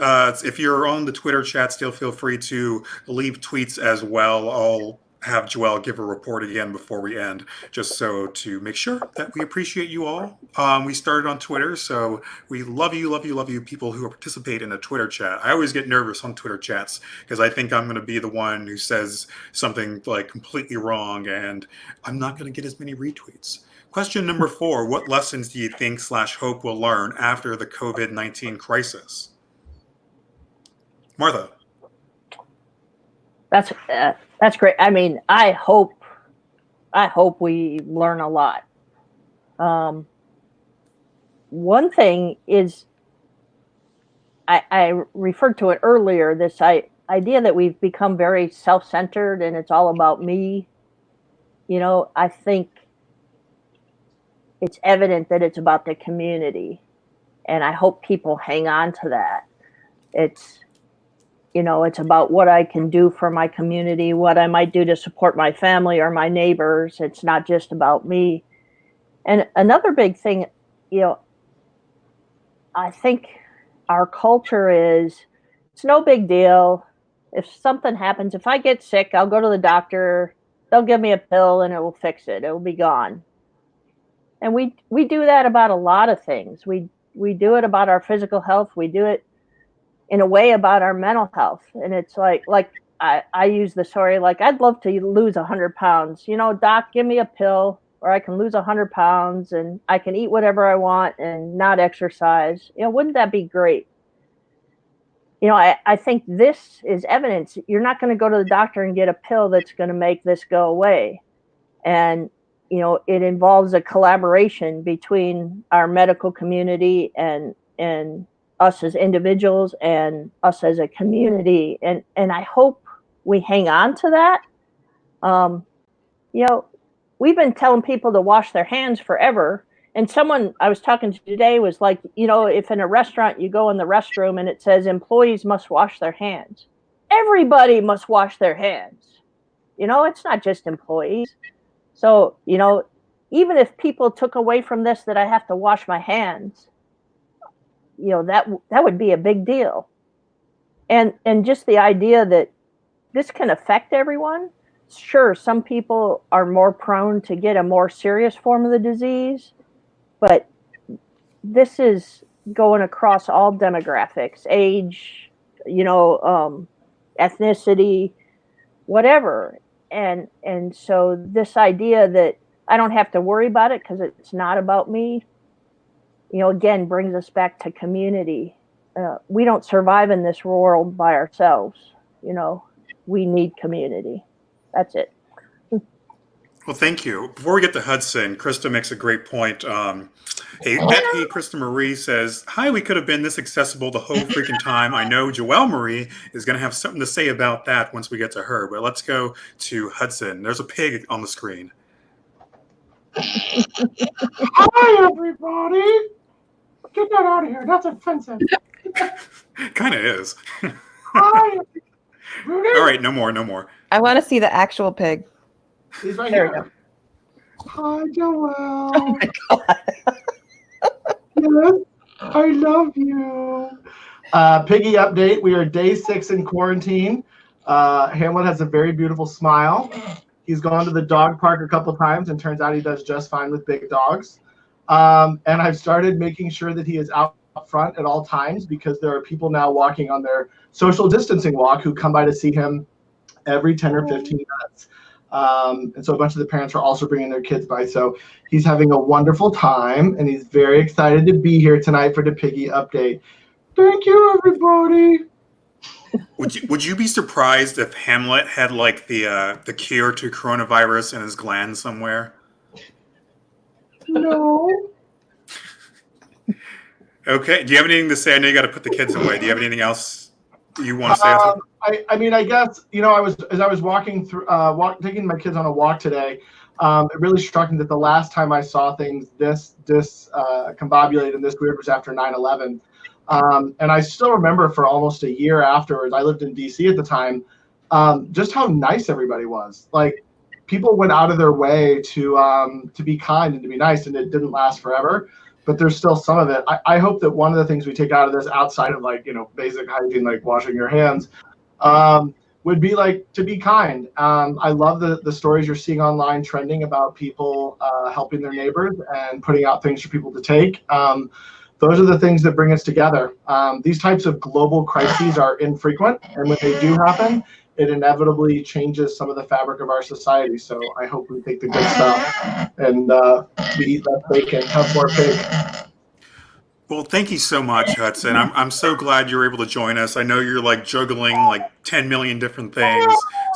If you're on the Twitter chat, still feel free to leave tweets as well. I'll have Joelle give a report again before we end, just so to make sure that we appreciate you all. We started on Twitter, so we love you, people who participate in the Twitter chat. I always get nervous on Twitter chats because I think I'm going to be the one who says something like completely wrong, and I'm not going to get as many retweets. Question number 4, what lessons do you think /hope we'll learn after the COVID-19 crisis? Martha. That's great. I mean, I hope we learn a lot. One thing is, I referred to it earlier, this idea that we've become very self-centered and it's all about me. I think it's evident that it's about the community, and I hope people hang on to that. It's about what I can do for my community, what I might do to support my family or my neighbors. It's not just about me. And another big thing, I think our culture is, it's no big deal. If something happens, if I get sick, I'll go to the doctor, they'll give me a pill and it will fix it. It will be gone. And we do that about a lot of things. We do it about our physical health. We do it in a way about our mental health. And it's like I use the story, like, I'd love to lose 100 pounds. Doc, give me a pill or I can lose 100 pounds and I can eat whatever I want and not exercise. Wouldn't that be great? I think this is evidence. You're not going to go to the doctor and get a pill that's going to make this go away. And it involves a collaboration between our medical community and us as individuals and us as a community. And I hope we hang on to that. We've been telling people to wash their hands forever. And someone I was talking to today was like, if in a restaurant you go in the restroom and it says employees must wash their hands, everybody must wash their hands. It's not just employees. So, even if people took away from this that I have to wash my hands, that would be a big deal. And just the idea that this can affect everyone. Sure, some people are more prone to get a more serious form of the disease, but this is going across all demographics, age, ethnicity, whatever. And so this idea that I don't have to worry about it because it's not about me, again, brings us back to community. We don't survive in this world by ourselves. We need community. That's it. Well, thank you. Before we get to Hudson, Krista makes a great point. Hey, Krista Marie says, "Hi, we could have been this accessible the whole freaking time." I know Joelle Marie is going to have something to say about that once we get to her. But let's go to Hudson. There's a pig on the screen. Hi, everybody. Get that out of here. That's offensive. Kind of is. Hi, Rudy. All right, no more. I want to see the actual pig. He's right There we here. Hi, Joelle. Oh my God. Yes, I love you. Piggy update. We are day 6 in quarantine. Hamlet has a very beautiful smile. He's gone to the dog park a couple times and turns out he does just fine with big dogs. And I've started making sure that he is out front at all times because there are people now walking on their social distancing walk who come by to see him every 10 or 15 minutes. And so a bunch of the parents are also bringing their kids by. So he's having a wonderful time, and he's very excited to be here tonight for the Piggy update. Thank you, everybody. Would you be surprised if Hamlet had like the cure to coronavirus in his gland somewhere? No. Okay. Do you have anything to say? I know you got to put the kids away. Do you have anything else you want to say? I mean, I guess, as I was walking through, taking my kids on a walk today, it really struck me that the last time I saw things this combobulated and this weird was after 9/11. And I still remember for almost a year afterwards, I lived in DC at the time, just how nice everybody was. Like, people went out of their way to be kind and to be nice, and it didn't last forever. But there's still some of it. I hope that one of the things we take out of this, outside of basic hygiene, like washing your hands, would be like to be kind. I love the stories you're seeing online trending about people helping their neighbors and putting out things for people to take. Those are the things that bring us together. These types of global crises are infrequent, and when they do happen, it inevitably changes some of the fabric of our society. So I hope we take the good stuff and we eat less bacon, have more pig. Well, thank you so much, Hudson. I'm so glad you're able to join us. I know you're like juggling like 10 million different things.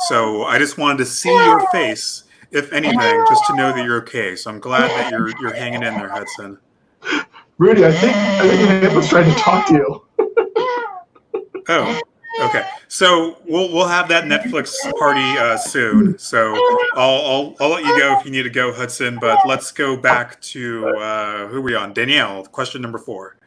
So I just wanted to see your face, if anything, just to know that you're okay. So I'm glad that you're hanging in there, Hudson. Rudy, I think Hamlet's trying to talk to you. Oh, okay. So we'll have that Netflix party soon. So I'll let you go if you need to go, Hudson. But let's go back to who are we on? Danielle, question number 4.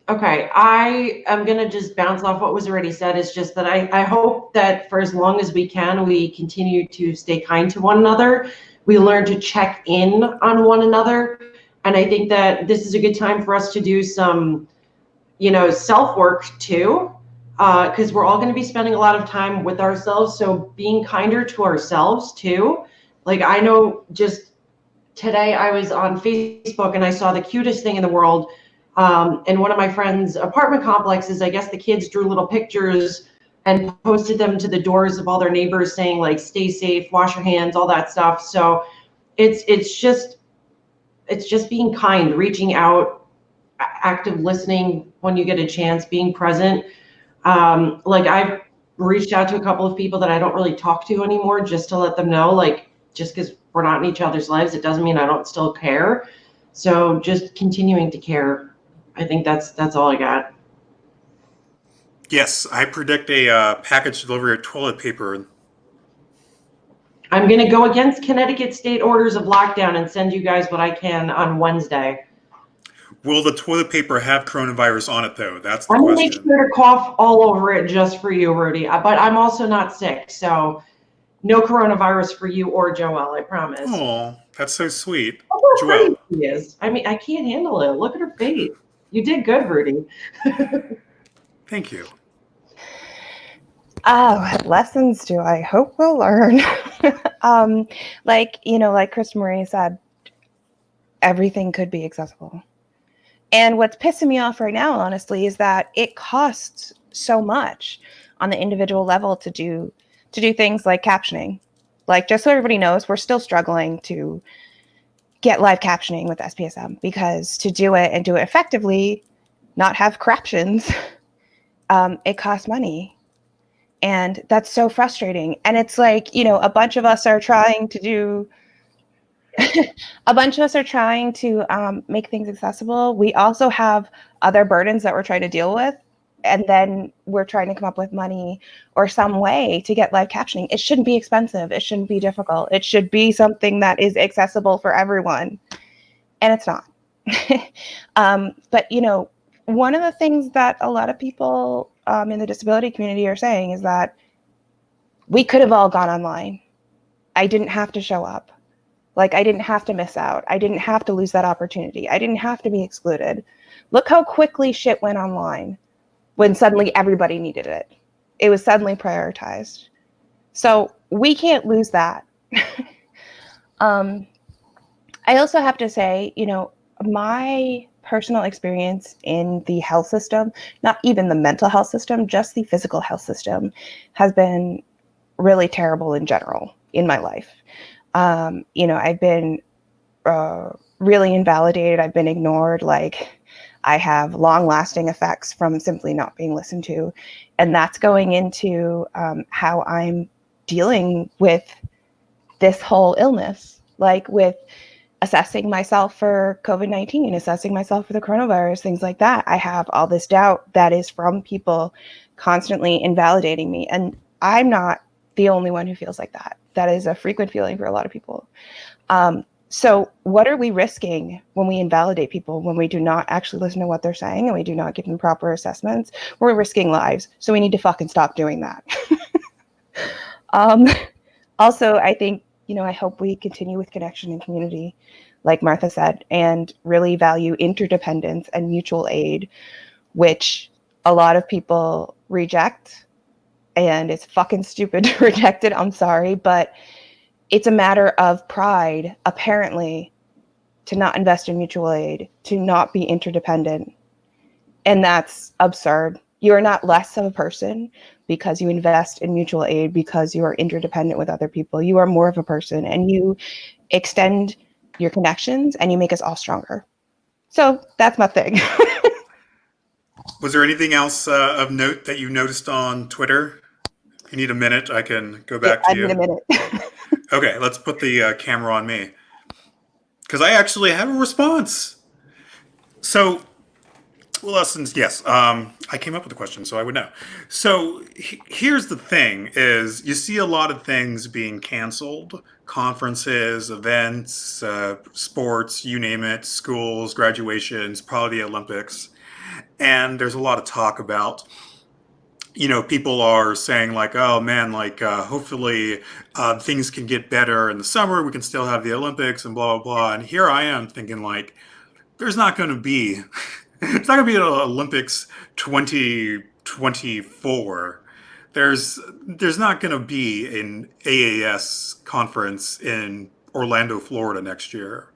Okay, I am going to just bounce off what was already said. It's just that I hope that for as long as we can, we continue to stay kind to one another. We learn to check in on one another. And I think that this is a good time for us to do some, self-work too, because we're all going to be spending a lot of time with ourselves. So being kinder to ourselves too. Like, I know just today I was on Facebook and I saw the cutest thing in the world. In one of my friends' apartment complexes, I guess the kids drew little pictures and posted them to the doors of all their neighbors saying, like, stay safe, wash your hands, all that stuff. So it's just being kind, reaching out, active listening when you get a chance, being present. Like, I've reached out to a couple of people that I don't really talk to anymore, just to let them know, like, just because we're not in each other's lives, it doesn't mean I don't still care. So just continuing to care. I think that's all I got. Yes, I predict a package delivery of toilet paper. I'm going to go against Connecticut state orders of lockdown and send you guys what I can on Wednesday. Will the toilet paper have coronavirus on it, though? That's the I'm going to question. make sure to cough all over it just for you, Rudy. But I'm also not sick, so no coronavirus for you or Joelle, I promise. Oh, that's so sweet. Oh, how Joelle. pretty she is. I mean, I can't handle it. Look at her face. You did good, Rudy. Thank you. What lessons do I hope we'll learn? Like Krista Marie said, everything could be accessible. And what's pissing me off right now, honestly, is that it costs so much on the individual level to do things like captioning. Like, just so everybody knows, we're still struggling to get live captioning with SPSM, because to do it and do it effectively, not have craptions, it costs money. And that's so frustrating. And it's like, you know, a bunch of us are trying to make things accessible. We also have other burdens that we're trying to deal with. And then we're trying to come up with money or some way to get live captioning. It shouldn't be expensive. It shouldn't be difficult. It should be something that is accessible for everyone. And it's not. But, you know, one of the things that a lot of people in the disability community are saying is that we could have all gone online. I didn't have to show up. Like, I didn't have to miss out. I didn't have to lose that opportunity. I didn't have to be excluded. Look how quickly shit went online when suddenly everybody needed it. It was suddenly prioritized. So we can't lose that. I also have to say, you know, my personal experience in the health system, not even the mental health system, just the physical health system, has been really terrible in general in my life. You know, I've been really invalidated. I've been ignored. Like, I have long-lasting effects from simply not being listened to. And that's going into how I'm dealing with this whole illness, like with assessing myself for COVID-19, assessing myself for the coronavirus, things like that. I have all this doubt that is from people constantly invalidating me. And I'm not the only one who feels like that. That is a frequent feeling for a lot of people. So what are we risking when we invalidate people, when we do not actually listen to what they're saying and we do not give them proper assessments? We're risking lives. So we need to fucking stop doing that. Also, I think, you know, I hope we continue with connection and community, like Martha said, and really value interdependence and mutual aid, which a lot of people reject. And it's fucking stupid to reject it. I'm sorry, but it's a matter of pride, apparently, to not invest in mutual aid, to not be interdependent. And that's absurd. You are not less of a person because you invest in mutual aid, because you are interdependent with other people. You are more of a person, and you extend your connections and you make us all stronger. So that's my thing. Was there anything else of note that you noticed on Twitter? If you need a minute, I can go back to you. I need a minute. Okay, let's put the camera on me, because I actually have a response. So, well, lessons, yes. I came up with the question, so I would know. So here's the thing: is you see a lot of things being canceled, conferences, events, sports, you name it, schools, graduations, probably the Olympics, and there's a lot of talk about, you know, people are saying like, oh man, like hopefully things can get better in the summer. We can still have the Olympics and blah, blah, blah. And here I am thinking like, there's not going to be, it's not going to be an Olympics 2024. There's not going to be an AAS conference in Orlando, Florida next year.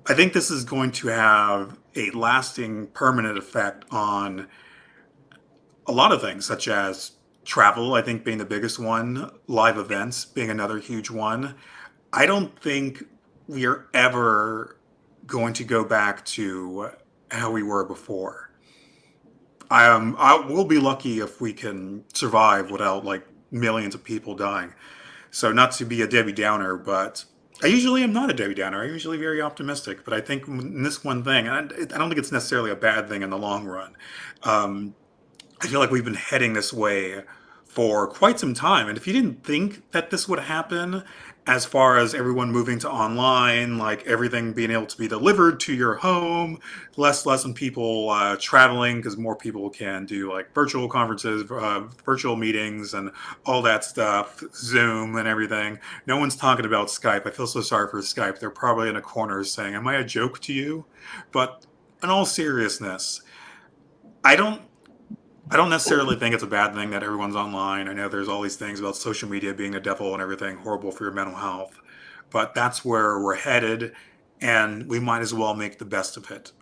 I think this is going to have a lasting, permanent effect on a lot of things, such as travel, I think being the biggest one, live events being another huge one. I don't think we are ever going to go back to how we were before. I will be lucky if we can survive without like millions of people dying. So not to be a Debbie Downer, but I usually am not a Debbie Downer. I'm usually very optimistic, but I think in this one thing, and I don't think it's necessarily a bad thing in the long run. I feel like we've been heading this way for quite some time. And if you didn't think that this would happen, as far as everyone moving to online, like everything being able to be delivered to your home, less and people traveling because more people can do like virtual conferences, virtual meetings and all that stuff, Zoom and everything. No one's talking about Skype. I feel so sorry for Skype. They're probably in a corner saying, am I a joke to you? But in all seriousness, I don't necessarily think it's a bad thing that everyone's online. I know there's all these things about social media being the devil and everything, horrible for your mental health. But that's where we're headed. and we might as well make the best of it.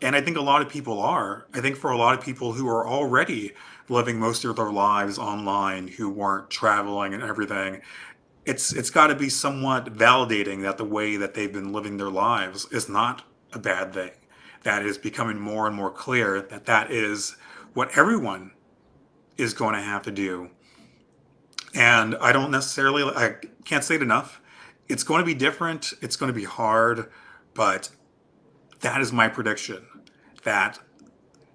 And I think a lot of people are. I think for a lot of people who are already living most of their lives online, who weren't traveling and everything, it's got to be somewhat validating that the way that they've been living their lives is not a bad thing. That is becoming more and more clear that that is what everyone is going to have to do. And I can't say it enough. It's going to be different. It's going to be hard, but that is my prediction, that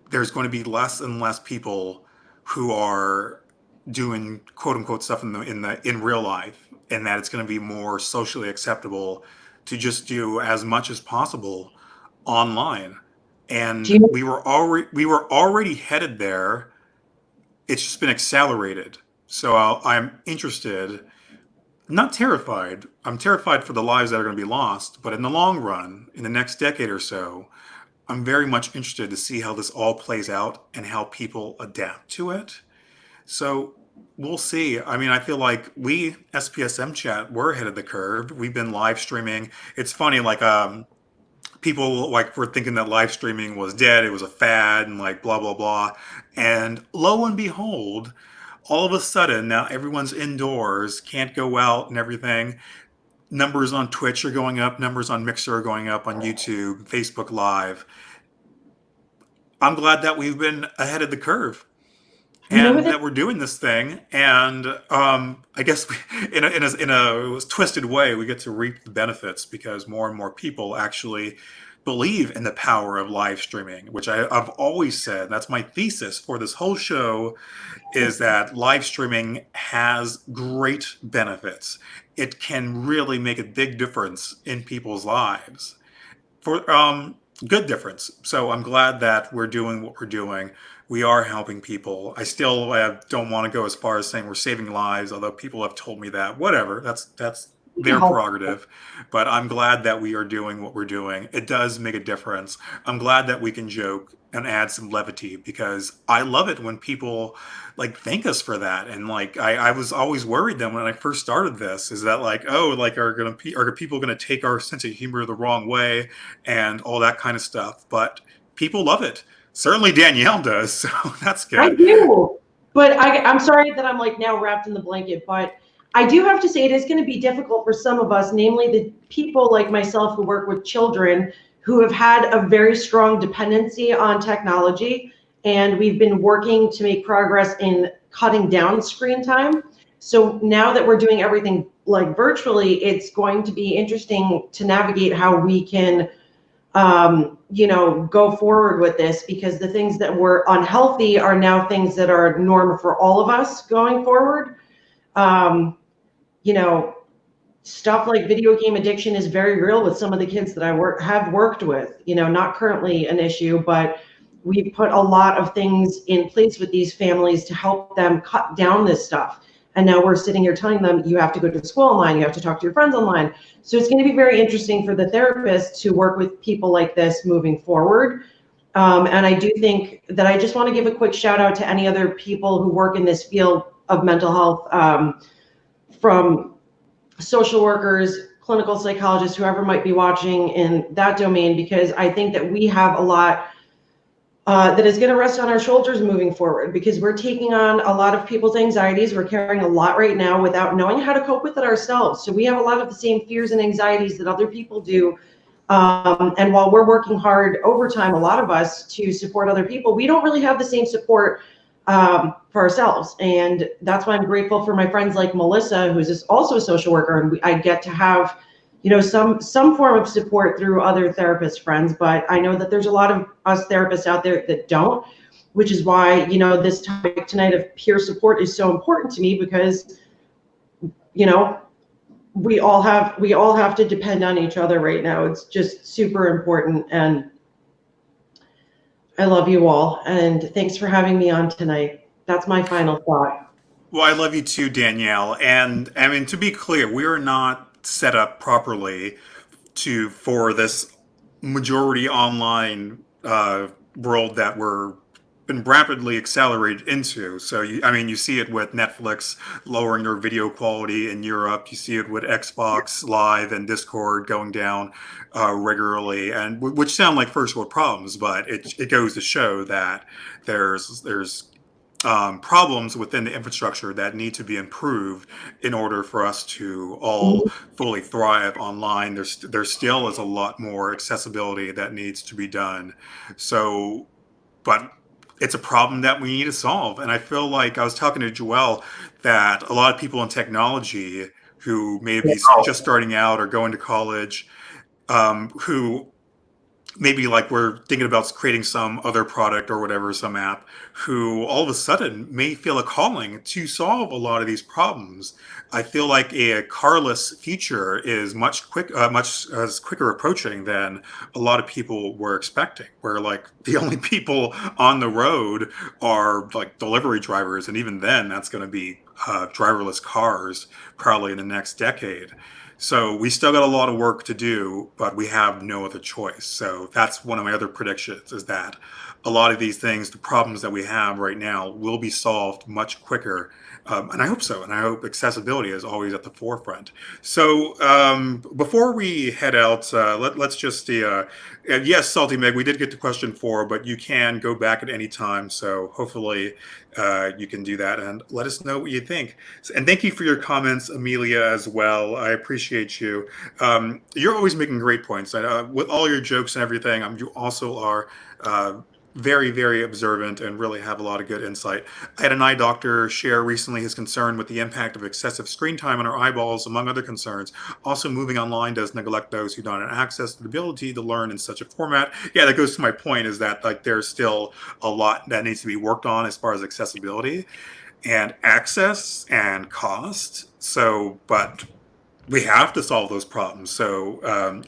there's going to be less and less people who are doing quote unquote stuff in real life, and that it's going to be more socially acceptable to just do as much as possible online. Do And you we were already headed there. It's just been accelerated. So I'm interested, not terrified. I'm terrified for the lives that are going to be lost, but in the long run, in the next decade or so, I'm very much interested to see how this all plays out and how people adapt to it. So we'll see. I mean, I feel like we, SPSM Chat, we're ahead of the curve. We've been live streaming. It's funny, like people like were thinking that live streaming was dead, it was a fad, and like blah blah blah. And lo and behold, all of a sudden now everyone's indoors, can't go out and everything. Numbers on Twitch are going up, numbers on Mixer are going up, on YouTube, Facebook Live. I'm glad that we've been ahead of the curve you know and that that we're doing this thing. And I guess in a twisted way, we get to reap the benefits because more and more people actually believe in the power of live streaming, which I've always said. That's my thesis for this whole show, is that live streaming has great benefits. It can really make a big difference in people's lives, for good difference. So I'm glad that we're doing what we're doing. We are helping people. I still don't want to go as far as saying we're saving lives, although people have told me that. Whatever, that's their help. prerogative. But I'm glad that we are doing what we're doing. It does make a difference. I'm glad that we can joke and add some levity, because I love it when people like thank us for that. And like I was always worried that when I first started this, is that like, oh, like are people gonna take our sense of humor the wrong way and all that kind of stuff. But people love it. Certainly Danielle does, so that's I good. do, but I'm sorry that I'm like now wrapped in the blanket, but I do have to say it is going to be difficult for some of us, namely the people like myself who work with children who have had a very strong dependency on technology, and we've been working to make progress in cutting down screen time. So now that we're doing everything like virtually, it's going to be interesting to navigate how we can go forward with this, because the things that were unhealthy are now things that are normal for all of us going forward. Um, you know, Stuff like video game addiction is very real with some of the kids that I have worked with. Not currently an issue, but we put a lot of things in place with these families to help them cut down this stuff. And now we're sitting here telling them, you have to go to school online, you have to talk to your friends online. So it's going to be very interesting for the therapists to work with people like this moving forward. And I do think that I just want to give a quick shout out to any other people who work in this field of mental health, from social workers, clinical psychologists, whoever might be watching in that domain, because I think that we have a lot that is going to rest on our shoulders moving forward, because we're taking on a lot of people's anxieties. We're carrying a lot right now without knowing how to cope with it ourselves. So we have a lot of the same fears and anxieties that other people do. And while we're working hard overtime, a lot of us, to support other people, we don't really have the same support for ourselves. And that's why I'm grateful for my friends like Melissa, who's also a social worker, and I get to have some form of support through other therapist friends. But I know that there's a lot of us therapists out there that don't, which is why this topic tonight of peer support is so important to me, because we all have to depend on each other right now. It's just super important. And I love you all, and thanks for having me on tonight. That's my final thought. Well, I love you too, Danielle. And I mean, to be clear, we are not set up properly for this majority online world that we're been rapidly accelerated into. So, you see it with Netflix lowering their video quality in Europe. You see it with Xbox Live and Discord going down regularly, and which sound like first world problems, but it goes to show that there's problems within the infrastructure that need to be improved in order for us to all fully thrive online. There still is a lot more accessibility that needs to be done. So, but it's a problem that we need to solve. And I feel like I was talking to Joelle that a lot of people in technology who maybe just starting out or going to college, who maybe like we're thinking about creating some other product or whatever, some app, who all of a sudden may feel a calling to solve a lot of these problems. I feel like a carless future is much quicker approaching than a lot of people were expecting, where like the only people on the road are like delivery drivers, and even then that's going to be driverless cars probably in the next decade. So we still got a lot of work to do, but we have no other choice. So that's one of my other predictions, is that a lot of these things, the problems that we have right now, will be solved much quicker. And I hope so. And I hope accessibility is always at the forefront. So before we head out, let's just yes, Salty Meg, we did get to question 4, but you can go back at any time. So hopefully you can do that and let us know what you think. And thank you for your comments, Amelia, as well. I appreciate you. You're always making great points. With all your jokes and everything, you also are very, very observant and really have a lot of good insight. I had an eye doctor share recently his concern with the impact of excessive screen time on our eyeballs, among other concerns. Also, moving online does neglect those who don't have access to the ability to learn in such a format. Yeah, that goes to my point, is that like there's still a lot that needs to be worked on as far as accessibility and access and cost. So, but we have to solve those problems. So,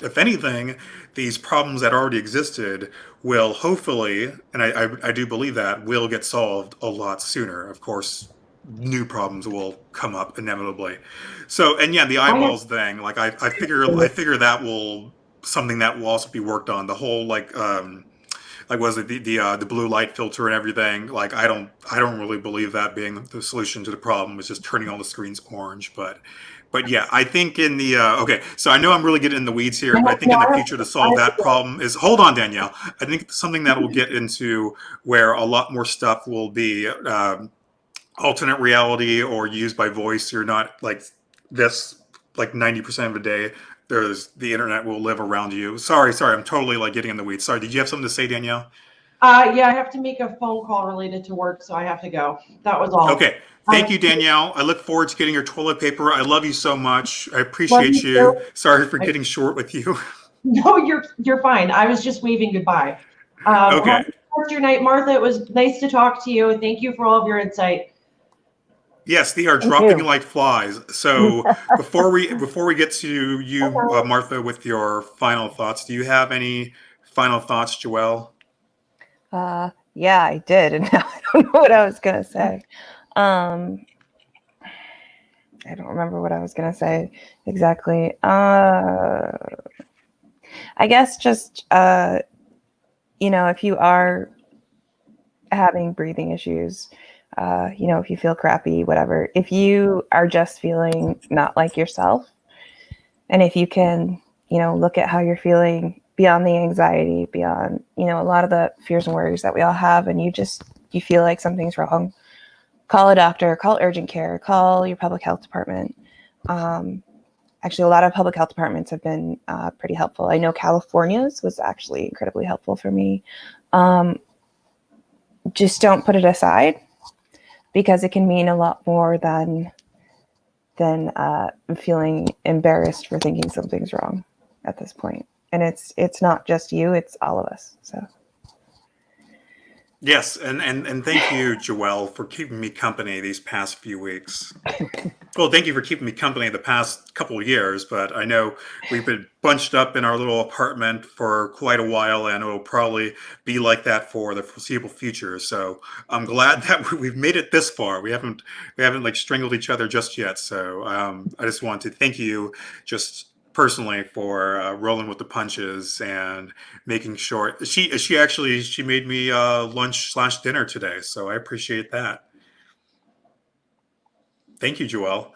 if anything, these problems that already existed will hopefully, and I do believe that, will get solved a lot sooner. Of course, new problems will come up inevitably. So, and yeah, the eyeballs thing, like I figure that will something that will also be worked on. The whole like was it the blue light filter and everything? Like I don't really believe that being the solution to the problem. Is just turning all the screens orange, but yeah, I think in the okay. So I know I'm really getting in the weeds here, but I think in the future to solve that problem is, hold on, Danielle. I think something that will get into where a lot more stuff will be alternate reality or used by voice. You're not like this like 90% of the day. The internet will live around you. Sorry, I'm totally like getting in the weeds. Sorry, did you have something to say, Danielle? Yeah, I have to make a phone call related to work, so I have to go. That was all. Okay. Thank you, Danielle. I look forward to getting your toilet paper. I love you so much. I appreciate you. Sorry for getting short with you. No, you're fine. I was just waving goodbye. Okay. Have a good night, Martha. It was nice to talk to you. Thank you for all of your insight. Yes, they are dropping like flies. So before we get to you, Martha, with your final thoughts, do you have any final thoughts, Joelle? Yeah, I did, and now I don't know what I was gonna say. I don't remember what I was gonna say exactly. I guess just if you are having breathing issues, if you feel crappy, whatever, if you are just feeling not like yourself, and if you can, look at how you're feeling beyond the anxiety, beyond, a lot of the fears and worries that we all have, and you feel like something's wrong, call a doctor, call urgent care, call your public health department. Actually, a lot of public health departments have been pretty helpful. I know California's was actually incredibly helpful for me. Just don't put it aside, because it can mean a lot more than feeling embarrassed for thinking something's wrong at this point. And it's not just you, it's all of us. So. Yes, and thank you, Joelle, for keeping me company these past few weeks. Well, thank you for keeping me company the past couple of years, but I know we've been bunched up in our little apartment for quite a while, and it'll probably be like that for the foreseeable future. So I'm glad that we've made it this far. We haven't like strangled each other just yet. So I just want to thank you just personally for rolling with the punches and making sure she made me lunch/dinner today, so I appreciate that. Thank you, Joelle.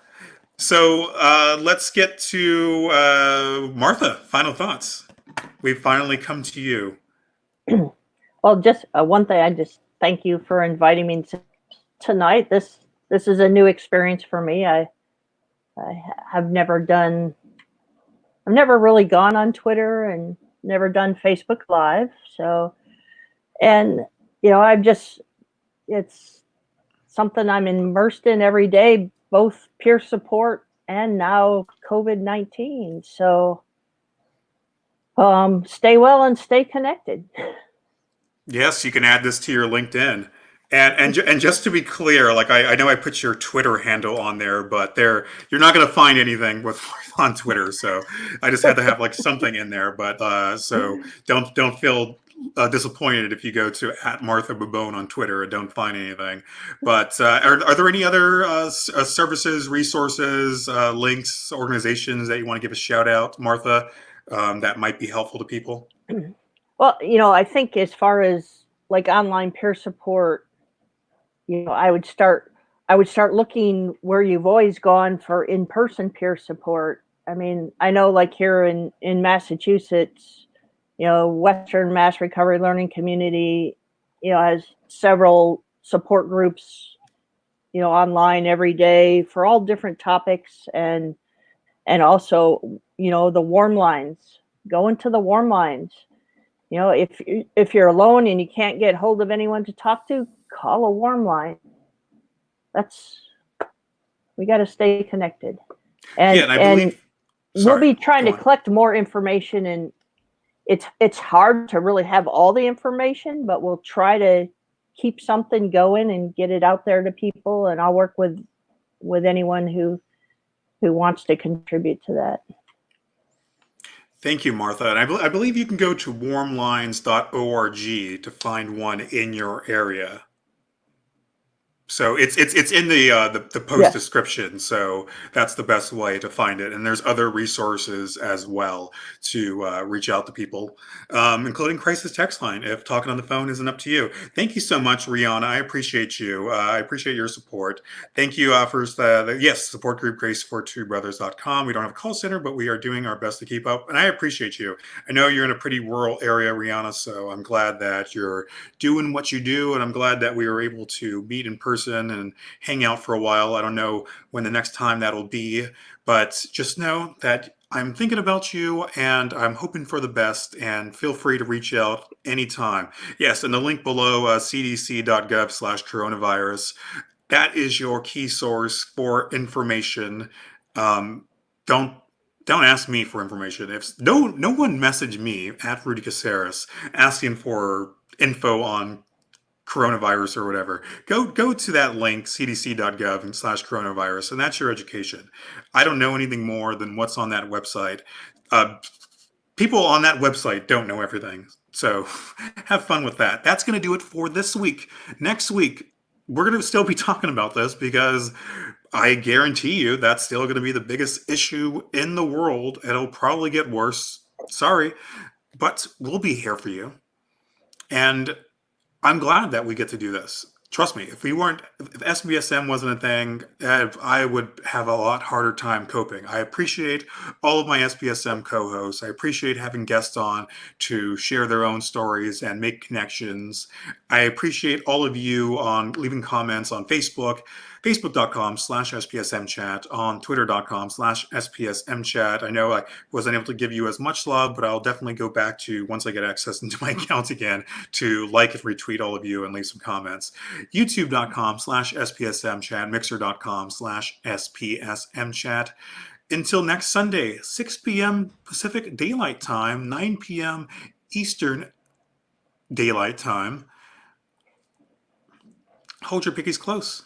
So let's get to Martha. Final thoughts. We've finally come to you. Well, just one thing, I just thank you for inviting me tonight. This is a new experience for me. I have never I've never really gone on Twitter and never done Facebook Live. So, and it's something I'm immersed in every day, both peer support and now COVID-19. So, stay well and stay connected. Yes, you can add this to your LinkedIn. And just to be clear, like I know I put your Twitter handle on there, but you're not going to find anything with on Twitter. So I just had to have like something in there. But so don't feel disappointed if you go to @Martha Babone on Twitter and don't find anything. But are there any other services, resources, links, organizations that you want to give a shout out, Martha, that might be helpful to people? Well, I think as far as like online peer support, I would start looking where you've always gone for in-person peer support. I mean, I know like here in Massachusetts, Western Mass Recovery Learning Community, has several support groups, online every day for all different topics, and also, the warm lines. Go into the warm lines. If you're alone and you can't get hold of anyone to talk to, call a warm line. We got to stay connected. And, yeah, and I believe we'll be trying to collect more information, and it's hard to really have all the information, but we'll try to keep something going and get it out there to people. And I'll work with anyone who wants to contribute to that. Thank you, Martha. And I believe you can go to warmlines.org to find one in your area. So it's in the post description. So that's the best way to find it. And there's other resources as well to reach out to people, including crisis text line if talking on the phone isn't up to you. Thank you so much, Rihanna. I appreciate you. I appreciate your support. Thank you for support group gracefortwobrothers.com. We don't have a call center, but we are doing our best to keep up. And I appreciate you. I know you're in a pretty rural area, Rihanna, so I'm glad that you're doing what you do. And I'm glad that we were able to meet in person and hang out for a while. I don't know when the next time that'll be, but just know that I'm thinking about you and I'm hoping for the best, and feel free to reach out anytime. Yes, and the link below, cdc.gov/coronavirus, that is your key source for information. Don't ask me for information. If no one messaged me @Rudy Caseres asking for info on coronavirus or whatever, go to that link, cdc.gov/coronavirus, and that's your education. I don't know anything more than what's on that website. People on that website don't know everything, so have fun with that. That's going to do it for this week. Next week, we're going to still be talking about this because I guarantee you that's still going to be the biggest issue in the world. It'll probably get worse. Sorry, but we'll be here for you. And I'm glad that we get to do this. Trust me, if SPSM wasn't a thing, I would have a lot harder time coping. I appreciate all of my SPSM co-hosts. I appreciate having guests on to share their own stories and make connections. I appreciate all of you on leaving comments on Facebook, facebook.com/SPSM Chat, on twitter.com/SPSM Chat. I know I wasn't able to give you as much love, but I'll definitely go back to, once I get access into my account again, to like and retweet all of you and leave some comments. youtube.com/SPSM Chat, mixer.com/SPSM Chat. Until next Sunday, 6 p.m. Pacific Daylight Time, 9 p.m. Eastern Daylight Time. Hold your pickies close.